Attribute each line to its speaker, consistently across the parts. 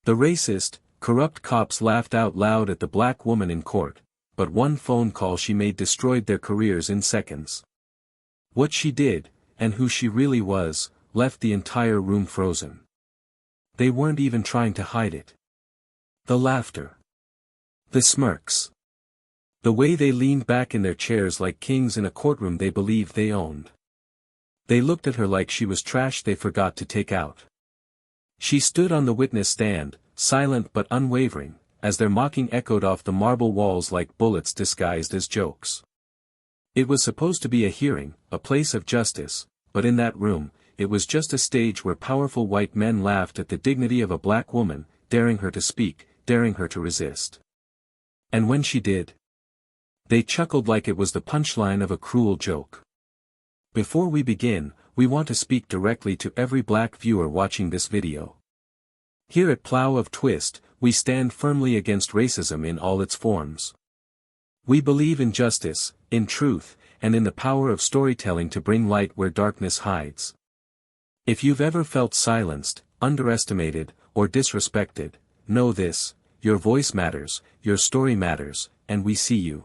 Speaker 1: The racist, corrupt cops laughed out loud at the black woman in court, but one phone call she made destroyed their careers in seconds. What she did, and who she really was, left the entire room frozen. They weren't even trying to hide it. The laughter. The smirks. The way they leaned back in their chairs like kings in a courtroom they believed they owned. They looked at her like she was trash they forgot to take out. She stood on the witness stand, silent but unwavering, as their mocking echoed off the marble walls like bullets disguised as jokes. It was supposed to be a hearing, a place of justice, but in that room, it was just a stage where powerful white men laughed at the dignity of a black woman, daring her to speak, daring her to resist. And when she did, they chuckled like it was the punchline of a cruel joke. Before we begin, we want to speak directly to every black viewer watching this video. Here at Plow of Twist, we stand firmly against racism in all its forms. We believe in justice, in truth, and in the power of storytelling to bring light where darkness hides. If you've ever felt silenced, underestimated, or disrespected, know this: your voice matters, your story matters, and we see you.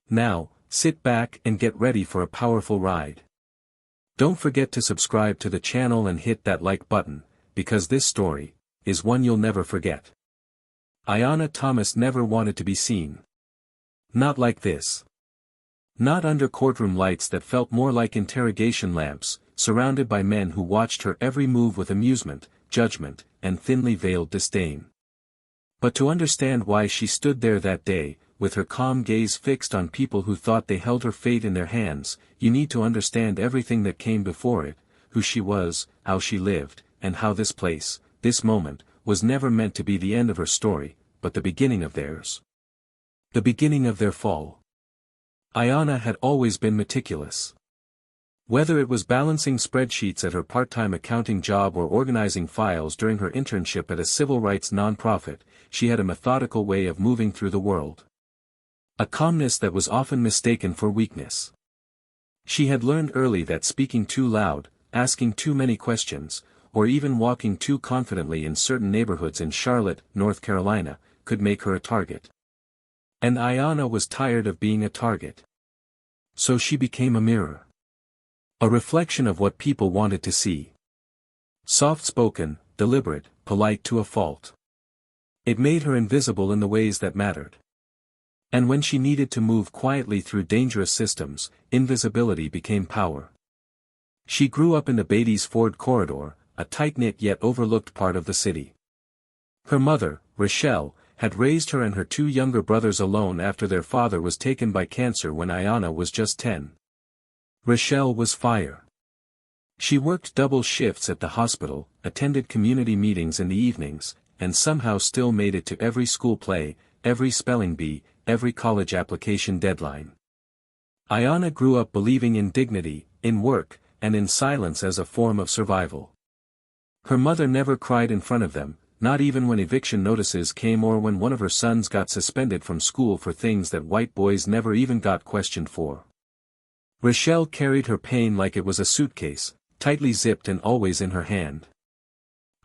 Speaker 1: Now, sit back and get ready for a powerful ride. Don't forget to subscribe to the channel and hit that like button, because this story is one you'll never forget. Ayanna Thomas never wanted to be seen. Not like this. Not under courtroom lights that felt more like interrogation lamps, surrounded by men who watched her every move with amusement, judgment, and thinly veiled disdain. But to understand why she stood there that day, with her calm gaze fixed on people who thought they held her fate in their hands, you need to understand everything that came before it, who she was, how she lived, and how this place, this moment, was never meant to be the end of her story, but the beginning of theirs. The beginning of their fall. Ayanna had always been meticulous. Whether it was balancing spreadsheets at her part-time accounting job or organizing files during her internship at a civil rights nonprofit, she had a methodical way of moving through the world. A calmness that was often mistaken for weakness. She had learned early that speaking too loud, asking too many questions, or even walking too confidently in certain neighborhoods in Charlotte, North Carolina, could make her a target. And Ayanna was tired of being a target. So she became a mirror. A reflection of what people wanted to see. Soft-spoken, deliberate, polite to a fault. It made her invisible in the ways that mattered. And when she needed to move quietly through dangerous systems, invisibility became power. She grew up in the Beatties Ford corridor, a tight-knit yet overlooked part of the city. Her mother, Rochelle, had raised her and her two younger brothers alone after their father was taken by cancer when Ayanna was just 10. Rochelle was fire. She worked double shifts at the hospital, attended community meetings in the evenings, and somehow still made it to every school play, every spelling bee, every college application deadline. Ayanna grew up believing in dignity, in work, and in silence as a form of survival. Her mother never cried in front of them, not even when eviction notices came or when one of her sons got suspended from school for things that white boys never even got questioned for. Rochelle carried her pain like it was a suitcase, tightly zipped and always in her hand.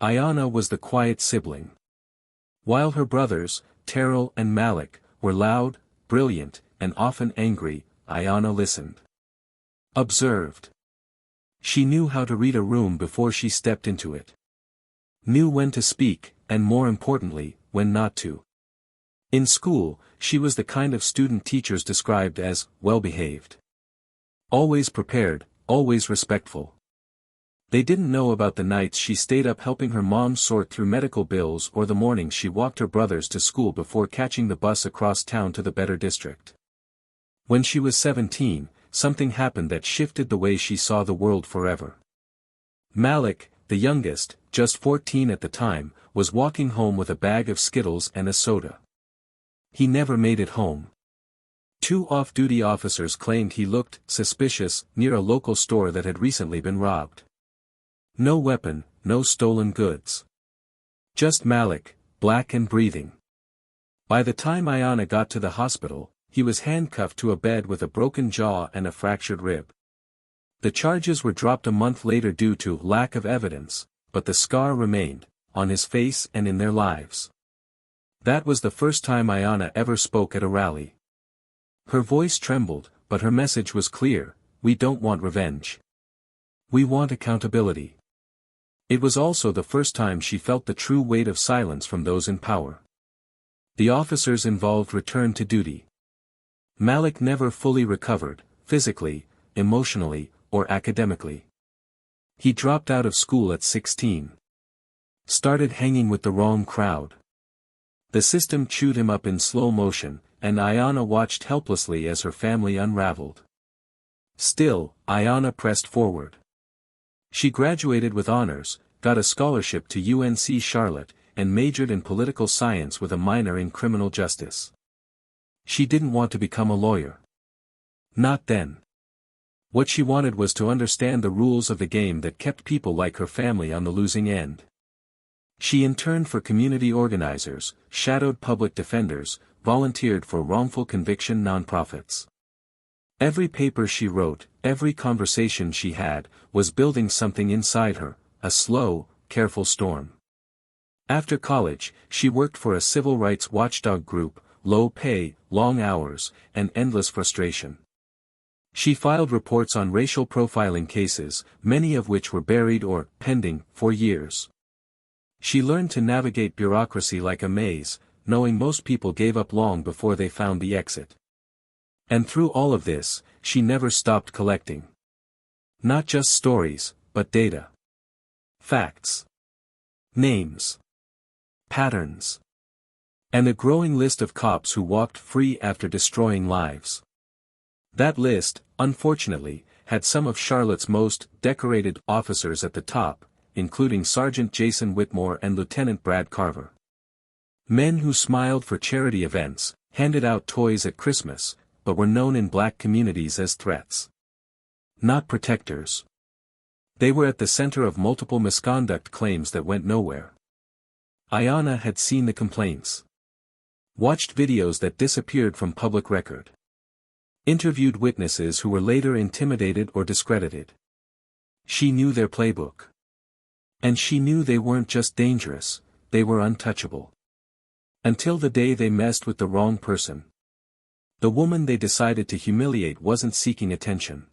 Speaker 1: Ayanna was the quiet sibling. While her brothers, Terrell and Malik, were loud, brilliant, and often angry, Ayanna listened. Observed. She knew how to read a room before she stepped into it. Knew when to speak, and more importantly, when not to. In school, she was the kind of student teachers described as well-behaved. Always prepared, always respectful. They didn't know about the nights she stayed up helping her mom sort through medical bills or the mornings she walked her brothers to school before catching the bus across town to the better district. When she was 17, something happened that shifted the way she saw the world forever. Malik, the youngest, just 14 at the time, was walking home with a bag of Skittles and a soda. He never made it home. Two off-duty officers claimed he looked suspicious near a local store that had recently been robbed. No weapon, no stolen goods. Just Malik, black and breathing. By the time Ayanna got to the hospital, he was handcuffed to a bed with a broken jaw and a fractured rib. The charges were dropped a month later due to lack of evidence, but the scar remained, on his face and in their lives. That was the first time Ayanna ever spoke at a rally. Her voice trembled, but her message was clear: we don't want revenge. We want accountability. It was also the first time she felt the true weight of silence from those in power. The officers involved returned to duty. Malik never fully recovered, physically, emotionally, or academically. He dropped out of school at 16. Started hanging with the wrong crowd. The system chewed him up in slow motion, and Ayanna watched helplessly as her family unraveled. Still, Ayanna pressed forward. She graduated with honors, got a scholarship to UNC Charlotte, and majored in political science with a minor in criminal justice. She didn't want to become a lawyer. Not then. What she wanted was to understand the rules of the game that kept people like her family on the losing end. She interned for community organizers, shadowed public defenders, volunteered for wrongful conviction nonprofits. Every paper she wrote, every conversation she had, was building something inside her, a slow, careful storm. After college, she worked for a civil rights watchdog group, low pay, long hours, and endless frustration. She filed reports on racial profiling cases, many of which were buried or pending for years. She learned to navigate bureaucracy like a maze, knowing most people gave up long before they found the exit. And through all of this, she never stopped collecting. Not just stories, but data. Facts. Names. Patterns. And a growing list of cops who walked free after destroying lives. That list, unfortunately, had some of Charlotte's most decorated officers at the top, including Sergeant Jason Whitmore and Lieutenant Brad Carver. Men who smiled for charity events, handed out toys at Christmas, but were known in black communities as threats. Not protectors. They were at the center of multiple misconduct claims that went nowhere. Ayanna had seen the complaints. Watched videos that disappeared from public record. Interviewed witnesses who were later intimidated or discredited. She knew their playbook. And she knew they weren't just dangerous, they were untouchable. Until the day they messed with the wrong person. The woman they decided to humiliate wasn't seeking attention.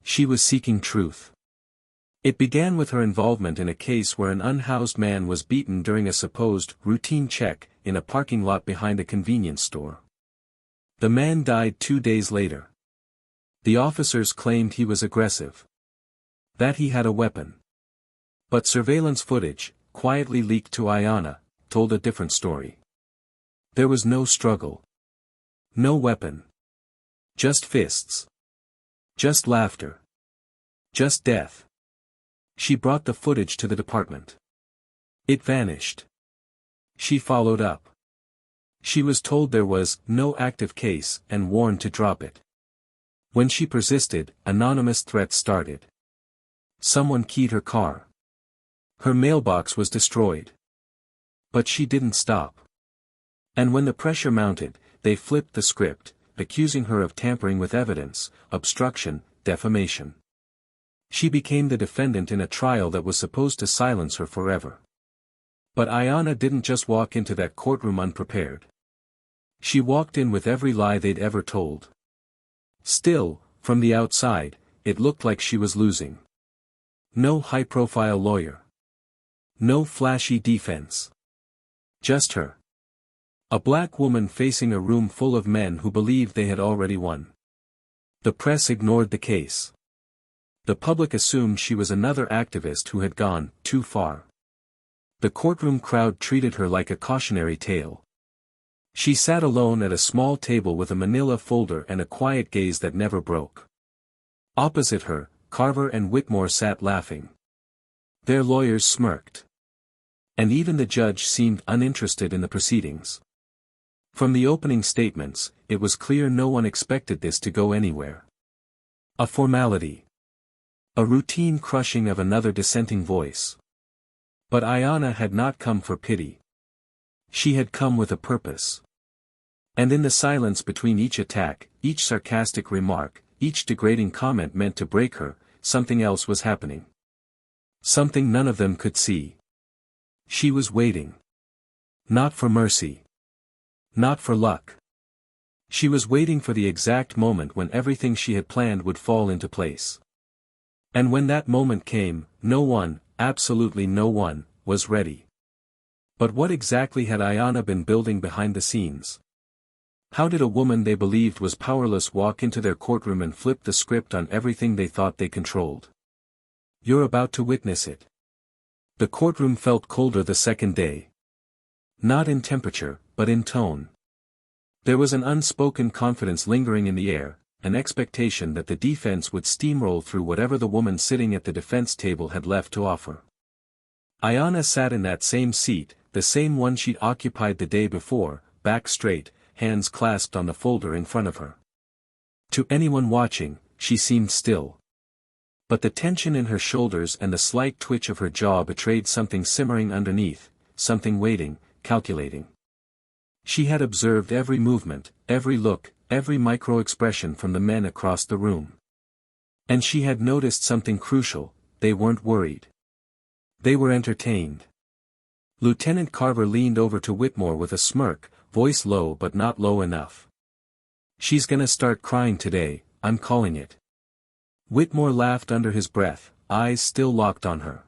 Speaker 1: She was seeking truth. It began with her involvement in a case where an unhoused man was beaten during a supposed routine check in a parking lot behind a convenience store. The man died 2 days later. The officers claimed he was aggressive. That he had a weapon. But surveillance footage, quietly leaked to Ayanna, told a different story. There was no struggle. No weapon. Just fists. Just laughter. Just death. She brought the footage to the department. It vanished. She followed up. She was told there was no active case and warned to drop it. When she persisted, anonymous threats started. Someone keyed her car. Her mailbox was destroyed. But she didn't stop. And when the pressure mounted, they flipped the script, accusing her of tampering with evidence, obstruction, defamation. She became the defendant in a trial that was supposed to silence her forever. But Ayanna didn't just walk into that courtroom unprepared. She walked in with every lie they'd ever told. Still, from the outside, it looked like she was losing. No high-profile lawyer. No flashy defense. Just her. A black woman facing a room full of men who believed they had already won. The press ignored the case. The public assumed she was another activist who had gone too far. The courtroom crowd treated her like a cautionary tale. She sat alone at a small table with a manila folder and a quiet gaze that never broke. Opposite her, Carver and Whitmore sat laughing. Their lawyers smirked. And even the judge seemed uninterested in the proceedings. From the opening statements, it was clear no one expected this to go anywhere. A formality. A routine crushing of another dissenting voice. But Ayanna had not come for pity. She had come with a purpose. And in the silence between each attack, each sarcastic remark, each degrading comment meant to break her, something else was happening. Something none of them could see. She was waiting. Not for mercy. Not for luck. She was waiting for the exact moment when everything she had planned would fall into place. And when that moment came, no one, absolutely no one, was ready. But what exactly had Ayanna been building behind the scenes? How did a woman they believed was powerless walk into their courtroom and flip the script on everything they thought they controlled? You're about to witness it. The courtroom felt colder the second day. Not in temperature, but in tone. There was an unspoken confidence lingering in the air, an expectation that the defense would steamroll through whatever the woman sitting at the defense table had left to offer. Ayanna sat in that same seat, the same one she'd occupied the day before, back straight, hands clasped on the folder in front of her. To anyone watching, she seemed still. But the tension in her shoulders and the slight twitch of her jaw betrayed something simmering underneath, something waiting, calculating. She had observed every movement, every look, every micro-expression from the men across the room. And she had noticed something crucial: they weren't worried. They were entertained. Lieutenant Carver leaned over to Whitmore with a smirk, voice low but not low enough. "She's gonna start crying today, I'm calling it." Whitmore laughed under his breath, eyes still locked on her.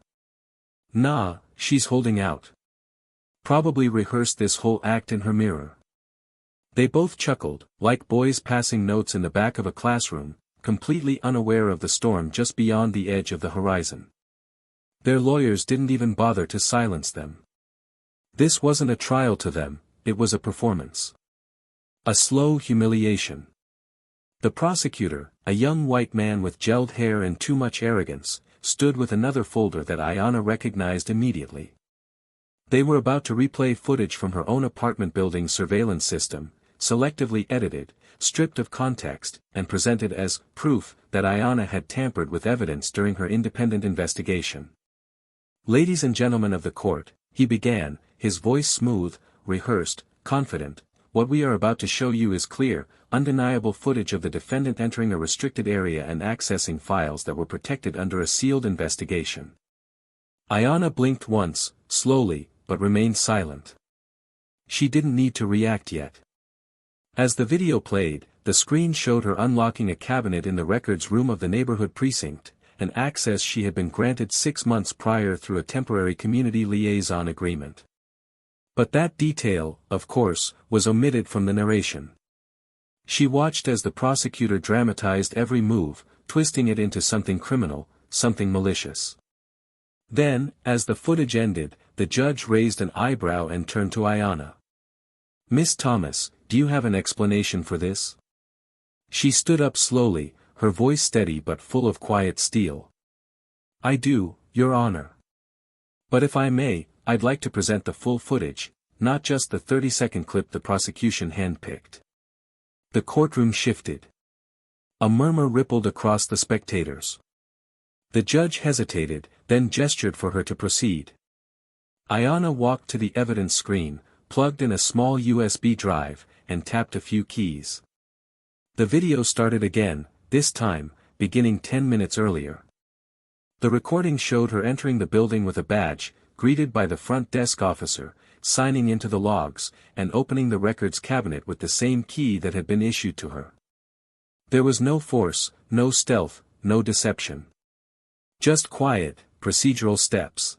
Speaker 1: "Nah, she's holding out. Probably rehearsed this whole act in her mirror." They both chuckled, like boys passing notes in the back of a classroom, completely unaware of the storm just beyond the edge of the horizon. Their lawyers didn't even bother to silence them. This wasn't a trial to them, it was a performance. A slow humiliation. The prosecutor, a young white man with gelled hair and too much arrogance, stood with another folder that Ayanna recognized immediately. They were about to replay footage from her own apartment building's surveillance system, selectively edited, stripped of context, and presented as proof that Ayanna had tampered with evidence during her independent investigation. "Ladies and gentlemen of the court," he began, his voice smooth, rehearsed, confident, "what we are about to show you is clear, undeniable footage of the defendant entering a restricted area and accessing files that were protected under a sealed investigation." Ayanna blinked once, slowly, but remained silent. She didn't need to react yet. As the video played, the screen showed her unlocking a cabinet in the records room of the neighborhood precinct, an access she had been granted 6 months prior through a temporary community liaison agreement. But that detail, of course, was omitted from the narration. She watched as the prosecutor dramatized every move, twisting it into something criminal, something malicious. Then, as the footage ended, the judge raised an eyebrow and turned to Ayanna. "Miss Thomas, do you have an explanation for this?" She stood up slowly, her voice steady but full of quiet steel. "I do, Your Honor. But if I may, I'd like to present the full footage, not just the 30-second clip the prosecution handpicked." The courtroom shifted. A murmur rippled across the spectators. The judge hesitated, then gestured for her to proceed. Ayanna walked to the evidence screen, plugged in a small USB drive, and tapped a few keys. The video started again, this time, beginning 10 minutes earlier. The recording showed her entering the building with a badge, greeted by the front desk officer, signing into the logs, and opening the records cabinet with the same key that had been issued to her. There was no force, no stealth, no deception. Just quiet, procedural steps.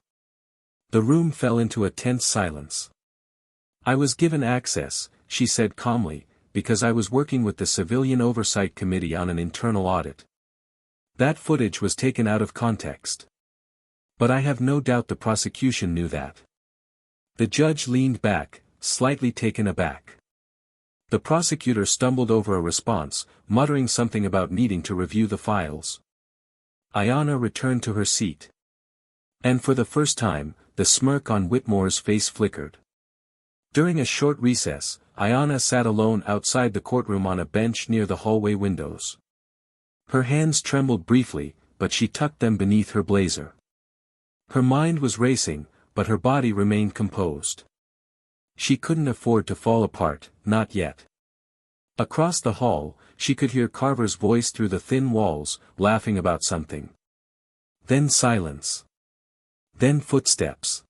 Speaker 1: The room fell into a tense silence. "I was given access," she said calmly, "because I was working with the Civilian Oversight Committee on an internal audit. That footage was taken out of context. But I have no doubt the prosecution knew that." The judge leaned back, slightly taken aback. The prosecutor stumbled over a response, muttering something about needing to review the files. Ayanna returned to her seat. And for the first time, the smirk on Whitmore's face flickered. During a short recess, Ayanna sat alone outside the courtroom on a bench near the hallway windows. Her hands trembled briefly, but she tucked them beneath her blazer. Her mind was racing, but her body remained composed. She couldn't afford to fall apart, not yet. Across the hall, she could hear Carver's voice through the thin walls, laughing about something. Then silence. Then footsteps.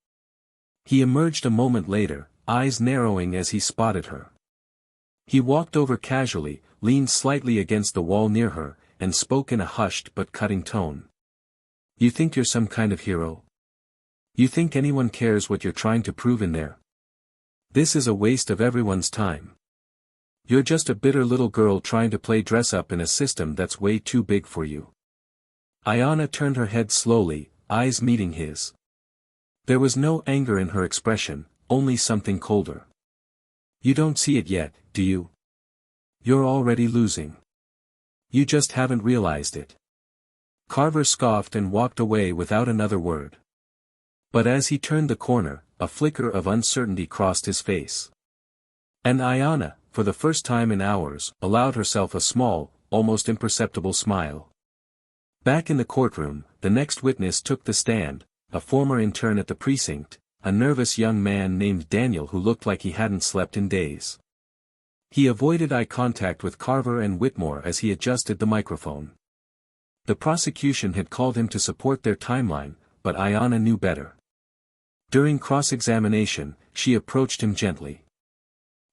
Speaker 1: He emerged a moment later, eyes narrowing as he spotted her. He walked over casually, leaned slightly against the wall near her, and spoke in a hushed but cutting tone. "You think you're some kind of hero? You think anyone cares what you're trying to prove in there? This is a waste of everyone's time. You're just a bitter little girl trying to play dress-up in a system that's way too big for you." Ayanna turned her head slowly, eyes meeting his. There was no anger in her expression, only something colder. "You don't see it yet, do you? You're already losing. You just haven't realized it." Carver scoffed and walked away without another word. But as he turned the corner, a flicker of uncertainty crossed his face. And Ayanna, for the first time in hours, allowed herself a small, almost imperceptible smile. Back in the courtroom, the next witness took the stand, a former intern at the precinct, a nervous young man named Daniel who looked like he hadn't slept in days. He avoided eye contact with Carver and Whitmore as he adjusted the microphone. The prosecution had called him to support their timeline, but Ayanna knew better. During cross-examination, she approached him gently.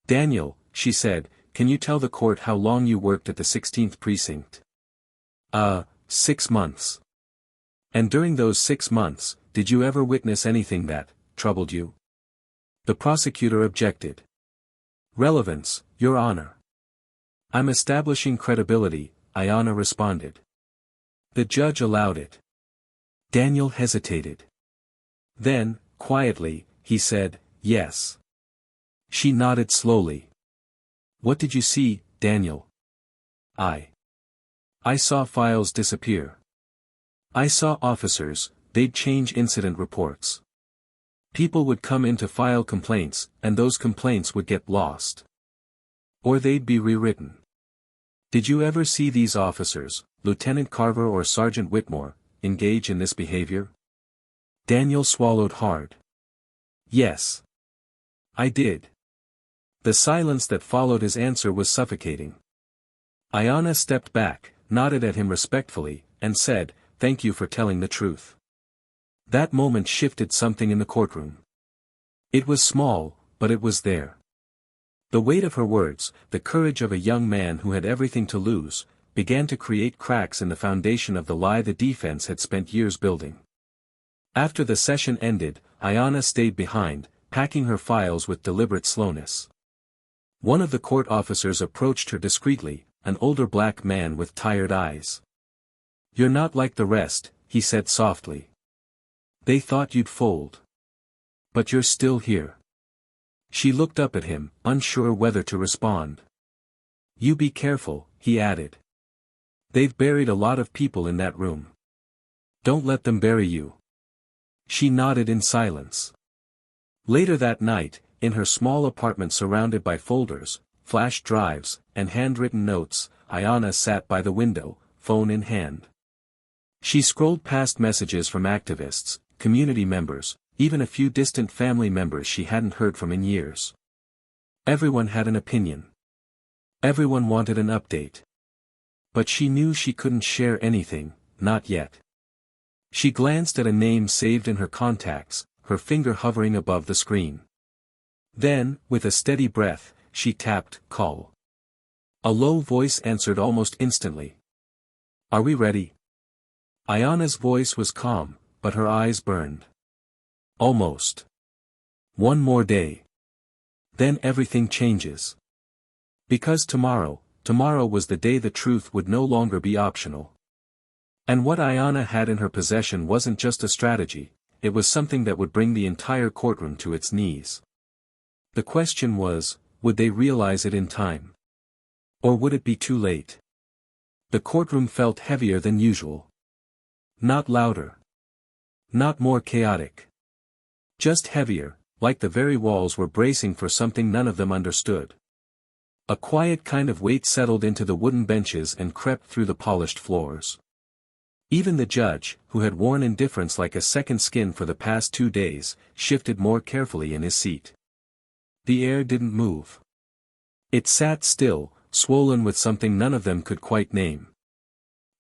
Speaker 1: "Daniel," she said, "can you tell the court how long you worked at the 16th precinct?" 6 months. "And during those 6 months, did you ever witness anything that troubled you?" The prosecutor objected. "Relevance, Your Honor." "I'm establishing credibility," Ayanna responded. The judge allowed it. Daniel hesitated. Then, quietly, he said, "Yes." She nodded slowly. "What did you see, Daniel?" I saw files disappear. I saw officers, they'd change incident reports. People would come in to file complaints, and those complaints would get lost. Or they'd be rewritten. Did you ever see these officers, Lieutenant Carver or Sergeant Whitmore, engage in this behavior?" Daniel swallowed hard. "Yes. I did." The silence that followed his answer was suffocating. Ayanna stepped back, nodded at him respectfully, and said, "Thank you for telling the truth." That moment shifted something in the courtroom. It was small, but it was there. The weight of her words, the courage of a young man who had everything to lose, began to create cracks in the foundation of the lie the defense had spent years building. After the session ended, Ayanna stayed behind, packing her files with deliberate slowness. One of the court officers approached her discreetly, an older black man with tired eyes. "You're not like the rest," he said softly. "They thought you'd fold. But you're still here." She looked up at him, unsure whether to respond. "You be careful," he added. "They've buried a lot of people in that room. Don't let them bury you." She nodded in silence. Later that night, in her small apartment surrounded by folders, flash drives, and handwritten notes, Ayanna sat by the window, phone in hand. She scrolled past messages from activists, community members, even a few distant family members she hadn't heard from in years. Everyone had an opinion. Everyone wanted an update. But she knew she couldn't share anything, not yet. She glanced at a name saved in her contacts, her finger hovering above the screen. Then, with a steady breath, she tapped call. A low voice answered almost instantly. "Are we ready?" Ayanna's voice was calm, but her eyes burned. "Almost. One more day. Then everything changes. Because tomorrow was the day the truth would no longer be optional." And what Ayanna had in her possession wasn't just a strategy, it was something that would bring the entire courtroom to its knees. The question was, would they realize it in time? Or would it be too late? The courtroom felt heavier than usual. Not louder. Not more chaotic. Just heavier, like the very walls were bracing for something none of them understood. A quiet kind of weight settled into the wooden benches and crept through the polished floors. Even the judge, who had worn indifference like a second skin for the past 2 days, shifted more carefully in his seat. The air didn't move. It sat still, swollen with something none of them could quite name.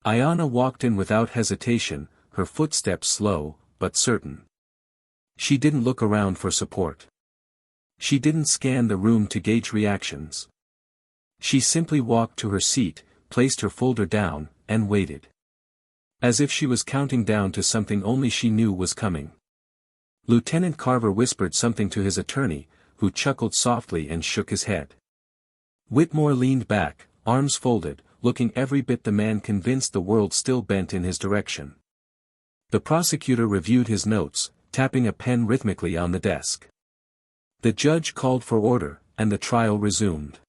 Speaker 1: Ayanna walked in without hesitation, her footsteps slow, but certain. She didn't look around for support. She didn't scan the room to gauge reactions. She simply walked to her seat, placed her folder down, and waited. As if she was counting down to something only she knew was coming. Lieutenant Carver whispered something to his attorney, who chuckled softly and shook his head. Whitmore leaned back, arms folded, looking every bit the man convinced the world still bent in his direction. The prosecutor reviewed his notes, tapping a pen rhythmically on the desk. The judge called for order, and the trial resumed.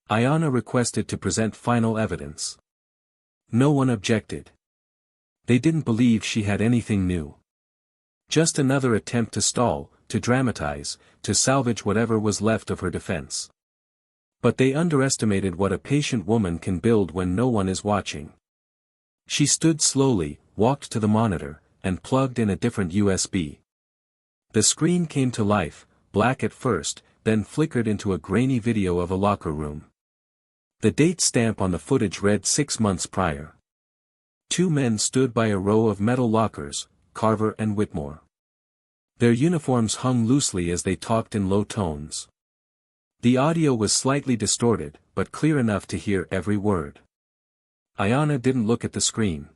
Speaker 1: Ayanna requested to present final evidence. No one objected. They didn't believe she had anything new. Just another attempt to stall, to dramatize, to salvage whatever was left of her defense. But they underestimated what a patient woman can build when no one is watching. She stood slowly, walked to the monitor, and plugged in a different USB. The screen came to life, black at first, then flickered into a grainy video of a locker room. The date stamp on the footage read 6 months prior. 2 men stood by a row of metal lockers, Carver and Whitmore. Their uniforms hung loosely as they talked in low tones. The audio was slightly distorted, but clear enough to hear every word. Ayanna didn't look at the screen.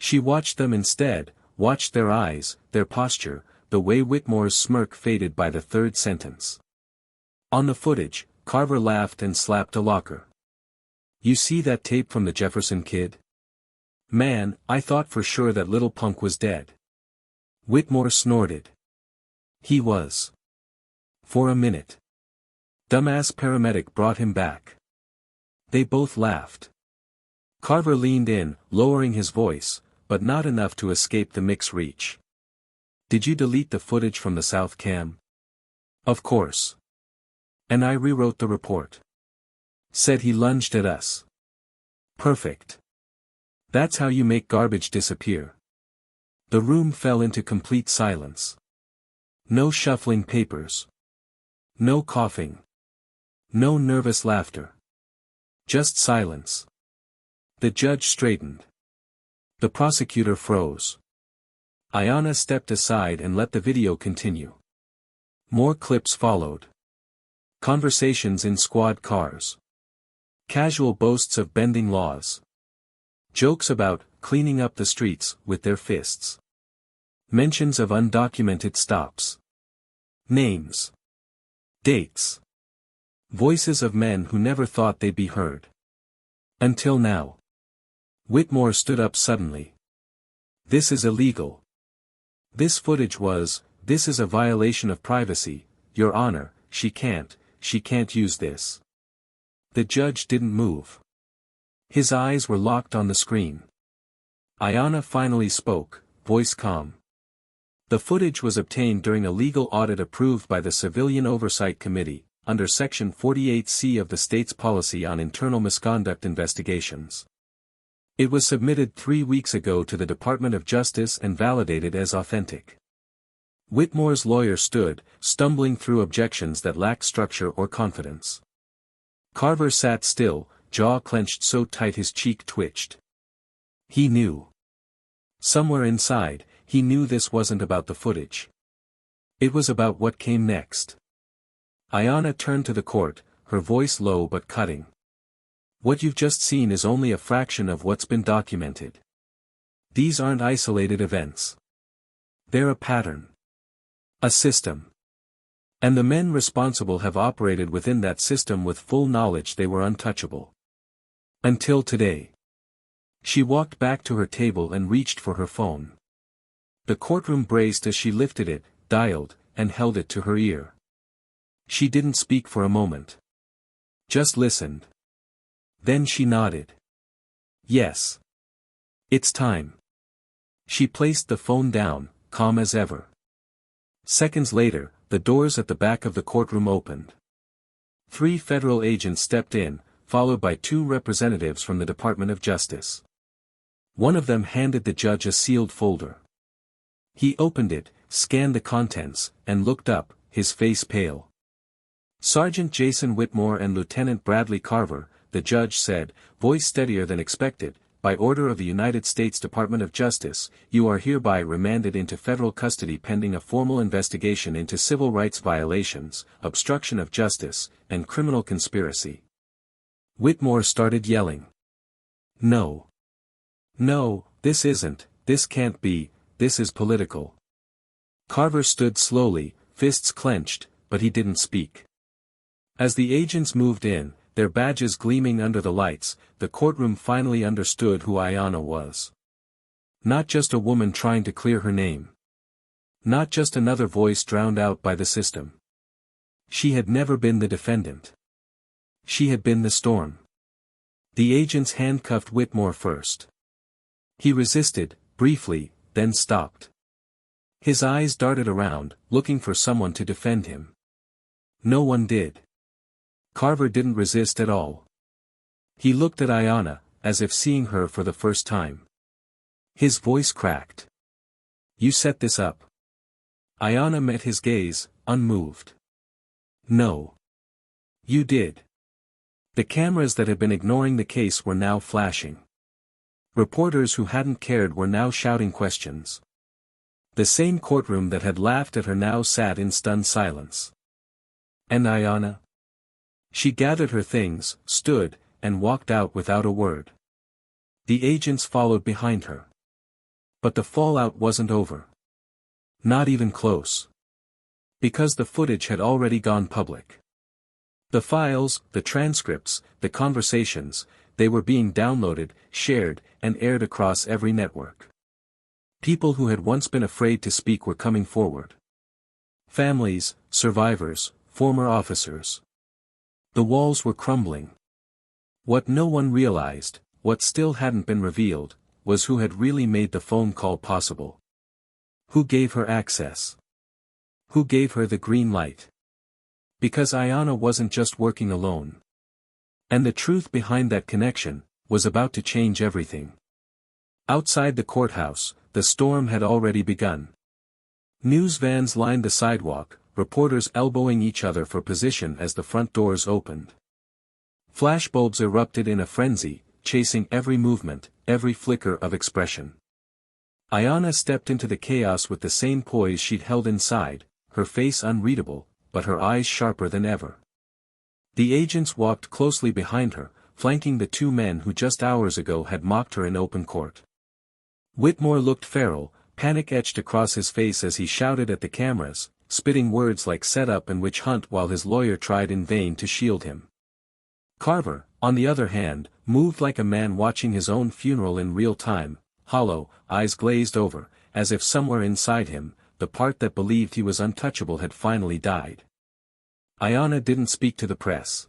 Speaker 1: She watched them instead, watched their eyes, their posture, the way Whitmore's smirk faded by the 3rd sentence. On the footage, Carver laughed and slapped a locker. "You see that tape from the Jefferson kid? Man, I thought for sure that little punk was dead." Whitmore snorted. "He was. For a minute. Dumbass paramedic brought him back." They both laughed. Carver leaned in, lowering his voice, but not enough to escape the mic's reach. "Did you delete the footage from the South Cam?" "Of course. And I rewrote the report. Said he lunged at us." "Perfect. That's how you make garbage disappear." The room fell into complete silence. No shuffling papers. No coughing. No nervous laughter. Just silence. The judge straightened. The prosecutor froze. Ayanna stepped aside and let the video continue. More clips followed. Conversations in squad cars. Casual boasts of bending laws. Jokes about cleaning up the streets with their fists. Mentions of undocumented stops. Names. Dates. Voices of men who never thought they'd be heard. Until now. Whitmore stood up suddenly. "This is illegal. This footage this is a violation of privacy, Your Honor, she can't use this." The judge didn't move. His eyes were locked on the screen. Ayanna finally spoke, voice calm. "The footage was obtained during a legal audit approved by the Civilian Oversight Committee, under Section 48C of the state's policy on internal misconduct investigations. It was submitted 3 weeks ago to the Department of Justice and validated as authentic." Whitmore's lawyer stood, stumbling through objections that lacked structure or confidence. Carver sat still, jaw clenched so tight his cheek twitched. He knew. Somewhere inside, he knew this wasn't about the footage. It was about what came next. Ayanna turned to the court, her voice low but cutting. "What you've just seen is only a fraction of what's been documented. These aren't isolated events. They're a pattern. A system. And the men responsible have operated within that system with full knowledge they were untouchable. Until today." She walked back to her table and reached for her phone. The courtroom braced as she lifted it, dialed, and held it to her ear. She didn't speak for a moment. Just listened. Then she nodded. "Yes. It's time." She placed the phone down, calm as ever. Seconds later, the doors at the back of the courtroom opened. 3 federal agents stepped in, followed by 2 representatives from the Department of Justice. One of them handed the judge a sealed folder. He opened it, scanned the contents, and looked up, his face pale. "Sergeant Jason Whitmore and Lieutenant Bradley Carver," the judge said, voice steadier than expected, by order of the United States Department of Justice, you are hereby remanded into federal custody pending a formal investigation into civil rights violations, obstruction of justice, and criminal conspiracy. Whitmore started yelling. No. No, this isn't, this can't be, this is political. Carver stood slowly, fists clenched, but he didn't speak. As the agents moved in, their badges gleaming under the lights, the courtroom finally understood who Ayanna was. Not just a woman trying to clear her name. Not just another voice drowned out by the system. She had never been the defendant. She had been the storm. The agents handcuffed Whitmore first. He resisted, briefly, then stopped. His eyes darted around, looking for someone to defend him. No one did. Carver didn't resist at all. He looked at Ayanna, as if seeing her for the first time. His voice cracked. You set this up. Ayanna met his gaze, unmoved. No. You did. The cameras that had been ignoring the case were now flashing. Reporters who hadn't cared were now shouting questions. The same courtroom that had laughed at her now sat in stunned silence. And Ayanna? She gathered her things, stood, and walked out without a word. The agents followed behind her. But the fallout wasn't over. Not even close. Because the footage had already gone public. The files, the transcripts, the conversations, they were being downloaded, shared, and aired across every network. People who had once been afraid to speak were coming forward. Families, survivors, former officers. The walls were crumbling. What no one realized, what still hadn't been revealed, was who had really made the phone call possible. Who gave her access? Who gave her the green light? Because Ayanna wasn't just working alone. And the truth behind that connection was about to change everything. Outside the courthouse, the storm had already begun. News vans lined the sidewalk, reporters elbowing each other for position as the front doors opened. Flashbulbs erupted in a frenzy, chasing every movement, every flicker of expression. Ayanna stepped into the chaos with the same poise she'd held inside, her face unreadable, but her eyes sharper than ever. The agents walked closely behind her, flanking the two men who just hours ago had mocked her in open court. Whitmore looked feral, panic etched across his face as he shouted at the cameras, spitting words like set up and witch hunt while his lawyer tried in vain to shield him. Carver, on the other hand, moved like a man watching his own funeral in real time, hollow, eyes glazed over, as if somewhere inside him, the part that believed he was untouchable had finally died. Ayanna didn't speak to the press.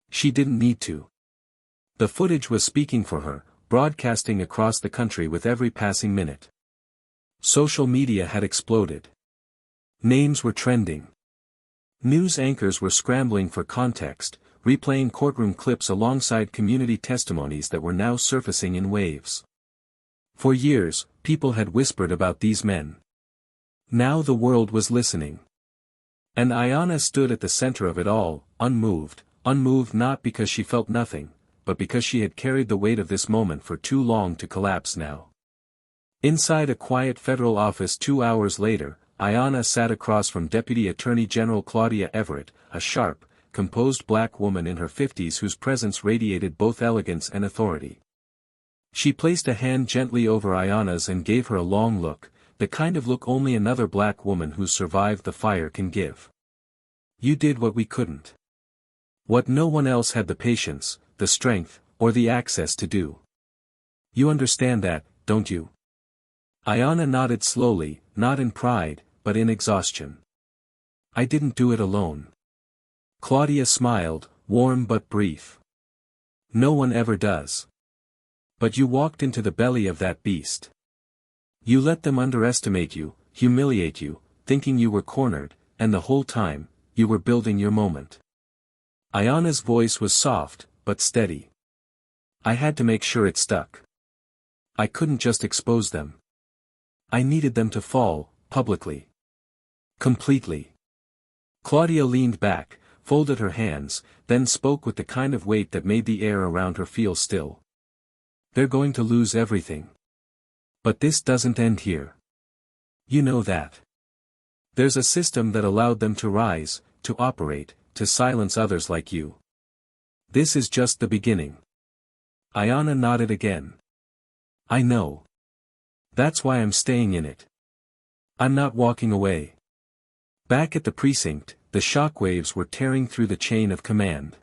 Speaker 1: She didn't need to. The footage was speaking for her, broadcasting across the country with every passing minute. Social media had exploded. Names were trending. News anchors were scrambling for context, replaying courtroom clips alongside community testimonies that were now surfacing in waves. For years, people had whispered about these men. Now the world was listening. And Ayanna stood at the center of it all, unmoved not because she felt nothing, but because she had carried the weight of this moment for too long to collapse now. Inside a quiet federal office 2 hours later, Ayanna sat across from Deputy Attorney General Claudia Everett, a sharp, composed black woman in her 50s whose presence radiated both elegance and authority. She placed a hand gently over Ayanna's and gave her a long look, the kind of look only another black woman who survived the fire can give. You did what we couldn't. What no one else had the patience, the strength, or the access to do. You understand that, don't you? Ayanna nodded slowly, not in pride, but in exhaustion. I didn't do it alone. Claudia smiled, warm but brief. No one ever does. But you walked into the belly of that beast. You let them underestimate you, humiliate you, thinking you were cornered, and the whole time, you were building your moment. Ayanna's voice was soft, but steady. I had to make sure it stuck. I couldn't just expose them. I needed them to fall, publicly. Completely. Claudia leaned back, folded her hands, then spoke with the kind of weight that made the air around her feel still. They're going to lose everything. But this doesn't end here. You know that. There's a system that allowed them to rise, to operate, to silence others like you. This is just the beginning. Ayanna nodded again. I know. That's why I'm staying in it. I'm not walking away. Back at the precinct, the shockwaves were tearing through the chain of command.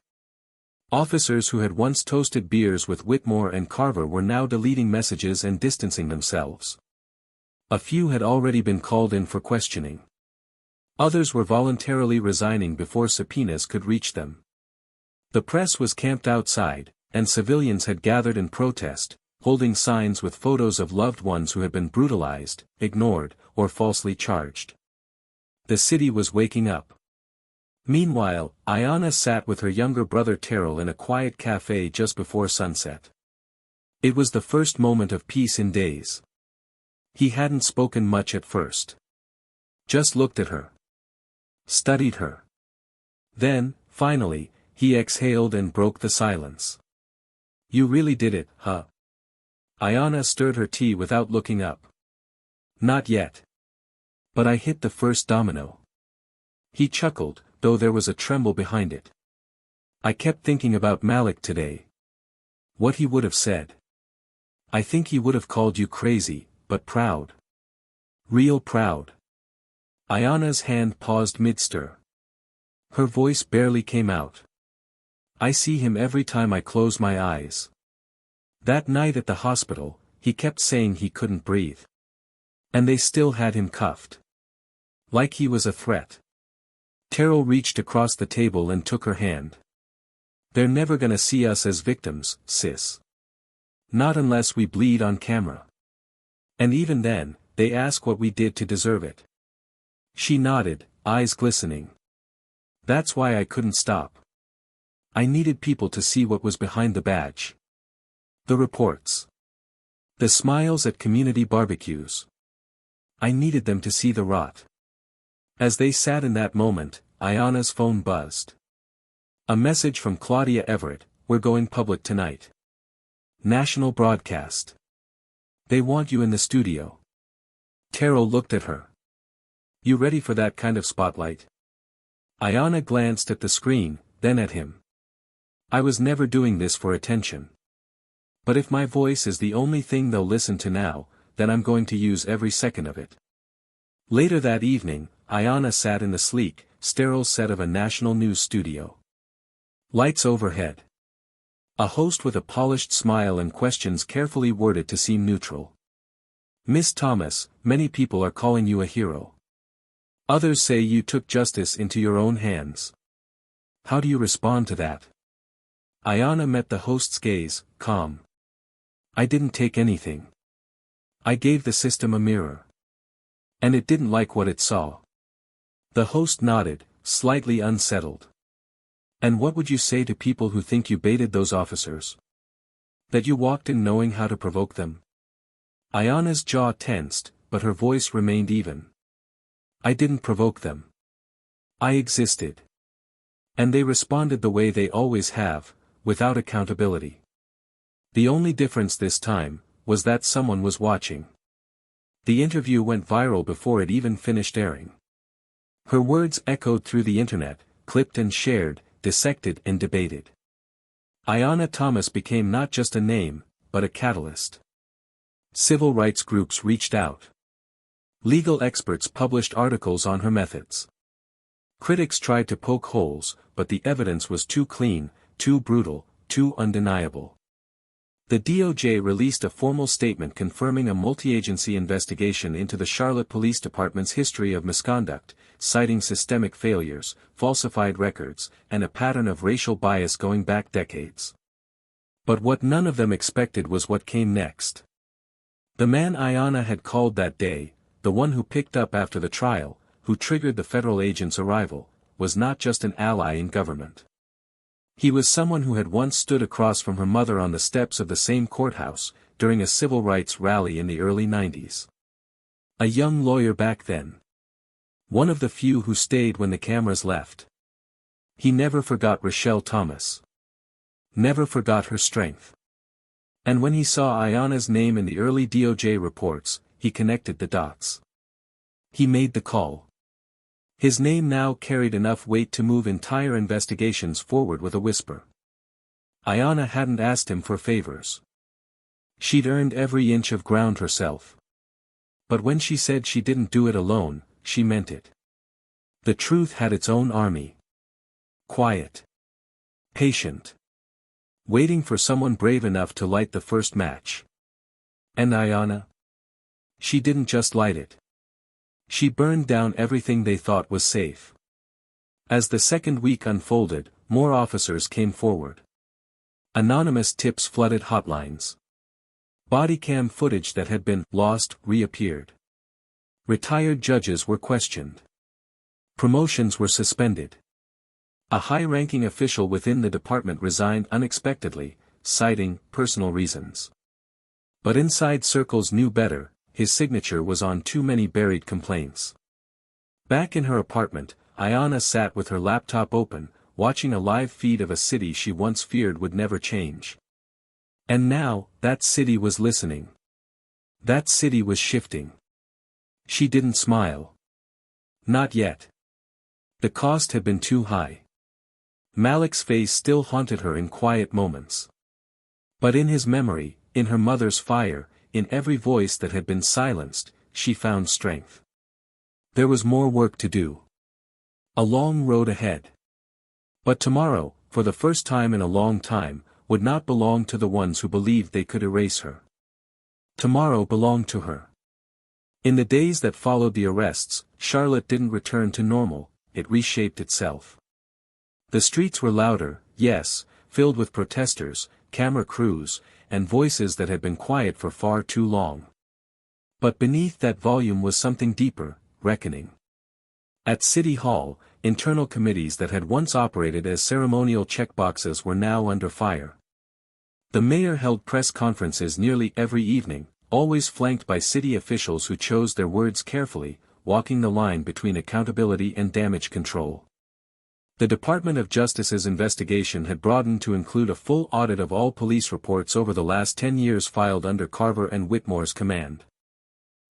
Speaker 1: Officers who had once toasted beers with Whitmore and Carver were now deleting messages and distancing themselves. A few had already been called in for questioning. Others were voluntarily resigning before subpoenas could reach them. The press was camped outside, and civilians had gathered in protest, holding signs with photos of loved ones who had been brutalized, ignored, or falsely charged. The city was waking up. Meanwhile, Ayanna sat with her younger brother Terrell in a quiet cafe just before sunset. It was the first moment of peace in days. He hadn't spoken much at first. Just looked at her. Studied her. Then, finally, he exhaled and broke the silence. You really did it, huh? Ayanna stirred her tea without looking up. Not yet. But I hit the first domino. He chuckled, though there was a tremble behind it. I kept thinking about Malik today. What he would have said. I think he would have called you crazy, but proud. Real proud. Ayanna's hand paused mid-stir. Her voice barely came out. I see him every time I close my eyes. That night at the hospital, he kept saying he couldn't breathe. And they still had him cuffed. Like he was a threat. Terrell reached across the table and took her hand. They're never gonna see us as victims, sis. Not unless we bleed on camera. And even then, they ask what we did to deserve it. She nodded, eyes glistening. That's why I couldn't stop. I needed people to see what was behind the badge. The reports. The smiles at community barbecues. I needed them to see the rot. As they sat in that moment, Ayanna's phone buzzed. A message from Claudia Everett, we're going public tonight. National broadcast. They want you in the studio. Terrell looked at her. You ready for that kind of spotlight? Ayanna glanced at the screen, then at him. I was never doing this for attention. But if my voice is the only thing they'll listen to now, then I'm going to use every second of it. Later that evening, Ayanna sat in the sleek, sterile set of a national news studio. Lights overhead. A host with a polished smile and questions carefully worded to seem neutral. Miss Thomas, many people are calling you a hero. Others say you took justice into your own hands. How do you respond to that? Ayanna met the host's gaze, calm. I didn't take anything. I gave the system a mirror. And it didn't like what it saw. The host nodded, slightly unsettled. And what would you say to people who think you baited those officers? That you walked in knowing how to provoke them? Ayanna's jaw tensed, but her voice remained even. I didn't provoke them. I existed. And they responded the way they always have, without accountability. The only difference this time, was that someone was watching. The interview went viral before it even finished airing. Her words echoed through the internet, clipped and shared, dissected and debated. Ayanna Thomas became not just a name, but a catalyst. Civil rights groups reached out. Legal experts published articles on her methods. Critics tried to poke holes, but the evidence was too clean, too brutal, too undeniable. The DOJ released a formal statement confirming a multi-agency investigation into the Charlotte Police Department's history of misconduct, citing systemic failures, falsified records, and a pattern of racial bias going back decades. But what none of them expected was what came next. The man Ayanna had called that day, the one who picked up after the trial, who triggered the federal agent's arrival, was not just an ally in government. He was someone who had once stood across from her mother on the steps of the same courthouse, during a civil rights rally in the early 90s. A young lawyer back then. One of the few who stayed when the cameras left. He never forgot Rochelle Thomas. Never forgot her strength. And when he saw Ayanna's name in the early DOJ reports, he connected the dots. He made the call. His name now carried enough weight to move entire investigations forward with a whisper. Ayanna hadn't asked him for favors. She'd earned every inch of ground herself. But when she said she didn't do it alone, she meant it. The truth had its own army. Quiet. Patient. Waiting for someone brave enough to light the first match. And Ayanna? She didn't just light it. She burned down everything they thought was safe. As the second week unfolded, more officers came forward. Anonymous tips flooded hotlines. Bodycam footage that had been lost reappeared. Retired judges were questioned. Promotions were suspended. A high-ranking official within the department resigned unexpectedly, citing personal reasons. But inside circles knew better, his signature was on too many buried complaints. Back in her apartment, Ayanna sat with her laptop open, watching a live feed of a city she once feared would never change. And now, that city was listening. That city was shifting. She didn't smile. Not yet. The cost had been too high. Malik's face still haunted her in quiet moments. But in his memory, in her mother's fire, in every voice that had been silenced, she found strength. There was more work to do. A long road ahead. But tomorrow, for the first time in a long time, would not belong to the ones who believed they could erase her. Tomorrow belonged to her. In the days that followed the arrests, Charlotte didn't return to normal, it reshaped itself. The streets were louder, yes, filled with protesters, camera crews, and voices that had been quiet for far too long. But beneath that volume was something deeper, reckoning. At City Hall, internal committees that had once operated as ceremonial checkboxes were now under fire. The mayor held press conferences nearly every evening, always flanked by city officials who chose their words carefully, walking the line between accountability and damage control. The Department of Justice's investigation had broadened to include a full audit of all police reports over the last 10 years filed under Carver and Whitmore's command.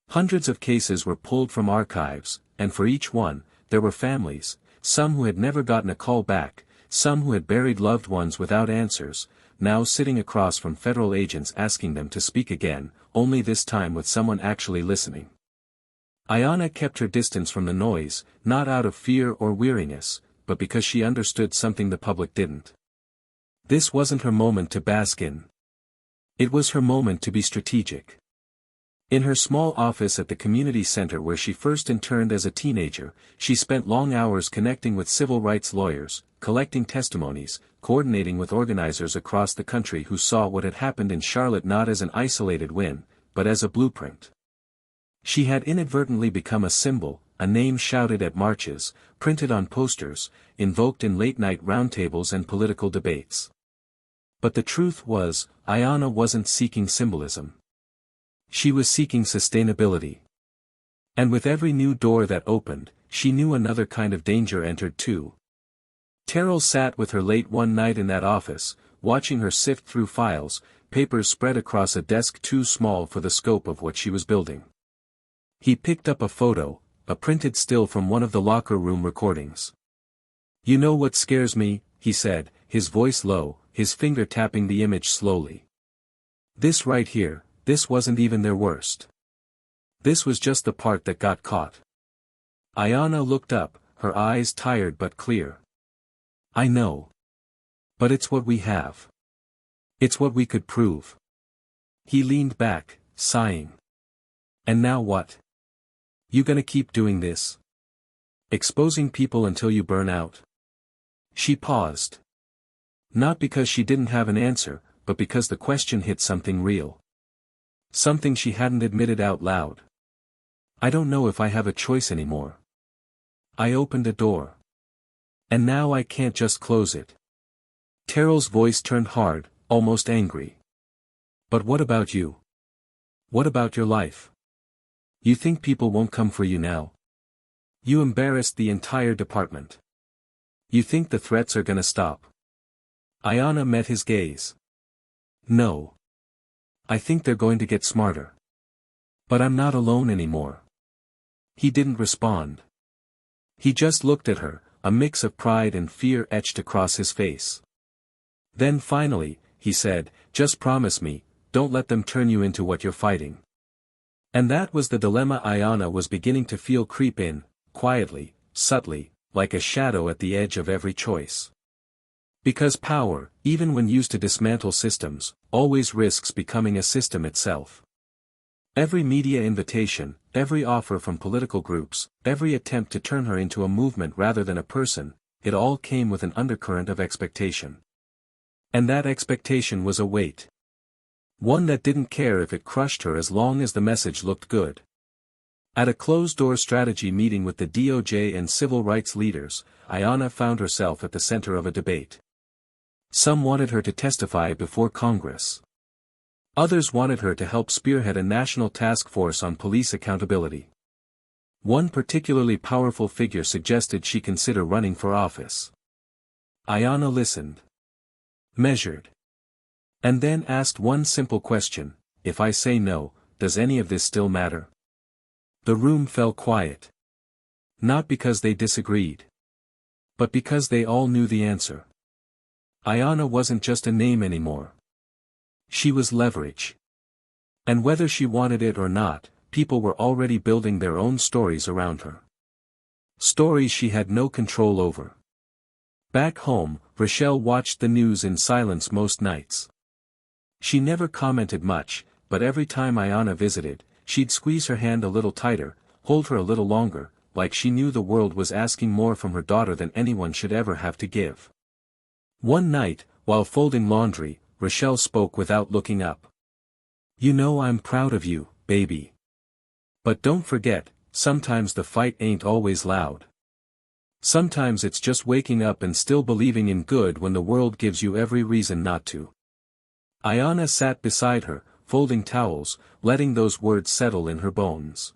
Speaker 1: Hundreds of cases were pulled from archives, and for each one, there were families, some who had never gotten a call back, some who had buried loved ones without answers, now sitting across from federal agents asking them to speak again, only this time with someone actually listening. Ayanna kept her distance from the noise, not out of fear or weariness, but because she understood something the public didn't. This wasn't her moment to bask in. It was her moment to be strategic. In her small office at the community center where she first interned as a teenager, she spent long hours connecting with civil rights lawyers, collecting testimonies, coordinating with organizers across the country who saw what had happened in Charlotte not as an isolated win, but as a blueprint. She had inadvertently become a symbol, a name shouted at marches, printed on posters, invoked in late-night roundtables and political debates. But the truth was, Ayanna wasn't seeking symbolism. She was seeking sustainability. And with every new door that opened, she knew another kind of danger entered too. Terrell sat with her late one night in that office, watching her sift through files, papers spread across a desk too small for the scope of what she was building. He picked up a photo, a printed still from one of the locker room recordings. "You know what scares me," he said, his voice low, his finger tapping the image slowly. "This right here, this wasn't even their worst. This was just the part that got caught." Ayanna looked up, her eyes tired but clear. "I know. But it's what we have. It's what we could prove." He leaned back, sighing. "And now what? You gonna keep doing this? Exposing people until you burn out?" She paused. Not because she didn't have an answer, but because the question hit something real. Something she hadn't admitted out loud. "I don't know if I have a choice anymore. I opened a door. And now I can't just close it." Terrell's voice turned hard, almost angry. "But what about you? What about your life? You think people won't come for you now? You embarrassed the entire department. You think the threats are gonna stop?" Ayanna met his gaze. "No. I think they're going to get smarter. But I'm not alone anymore. He didn't respond. He just looked at her, a mix of pride and fear etched across his face. Then finally, he said, just promise me, don't let them turn you into what you're fighting. And that was the dilemma Ayanna was beginning to feel creep in, quietly, subtly, like a shadow at the edge of every choice. Because power, even when used to dismantle systems, always risks becoming a system itself. Every media invitation, every offer from political groups, every attempt to turn her into a movement rather than a person, it all came with an undercurrent of expectation. And that expectation was a weight. One that didn't care if it crushed her as long as the message looked good. At a closed-door strategy meeting with the DOJ and civil rights leaders, Ayanna found herself at the center of a debate. Some wanted her to testify before Congress. Others wanted her to help spearhead a national task force on police accountability. One particularly powerful figure suggested she consider running for office. Ayanna listened. Measured. And then asked one simple question: if I say no, does any of this still matter? The room fell quiet. Not because they disagreed. But because they all knew the answer. Ayanna wasn't just a name anymore. She was leverage. And whether she wanted it or not, people were already building their own stories around her. Stories she had no control over. Back home, Rochelle watched the news in silence most nights. She never commented much, but every time Ayanna visited, she'd squeeze her hand a little tighter, hold her a little longer, like she knew the world was asking more from her daughter than anyone should ever have to give. One night, while folding laundry, Rochelle spoke without looking up. You know I'm proud of you, baby. But don't forget, sometimes the fight ain't always loud. Sometimes it's just waking up and still believing in good when the world gives you every reason not to. Ayanna sat beside her, folding towels, letting those words settle in her bones.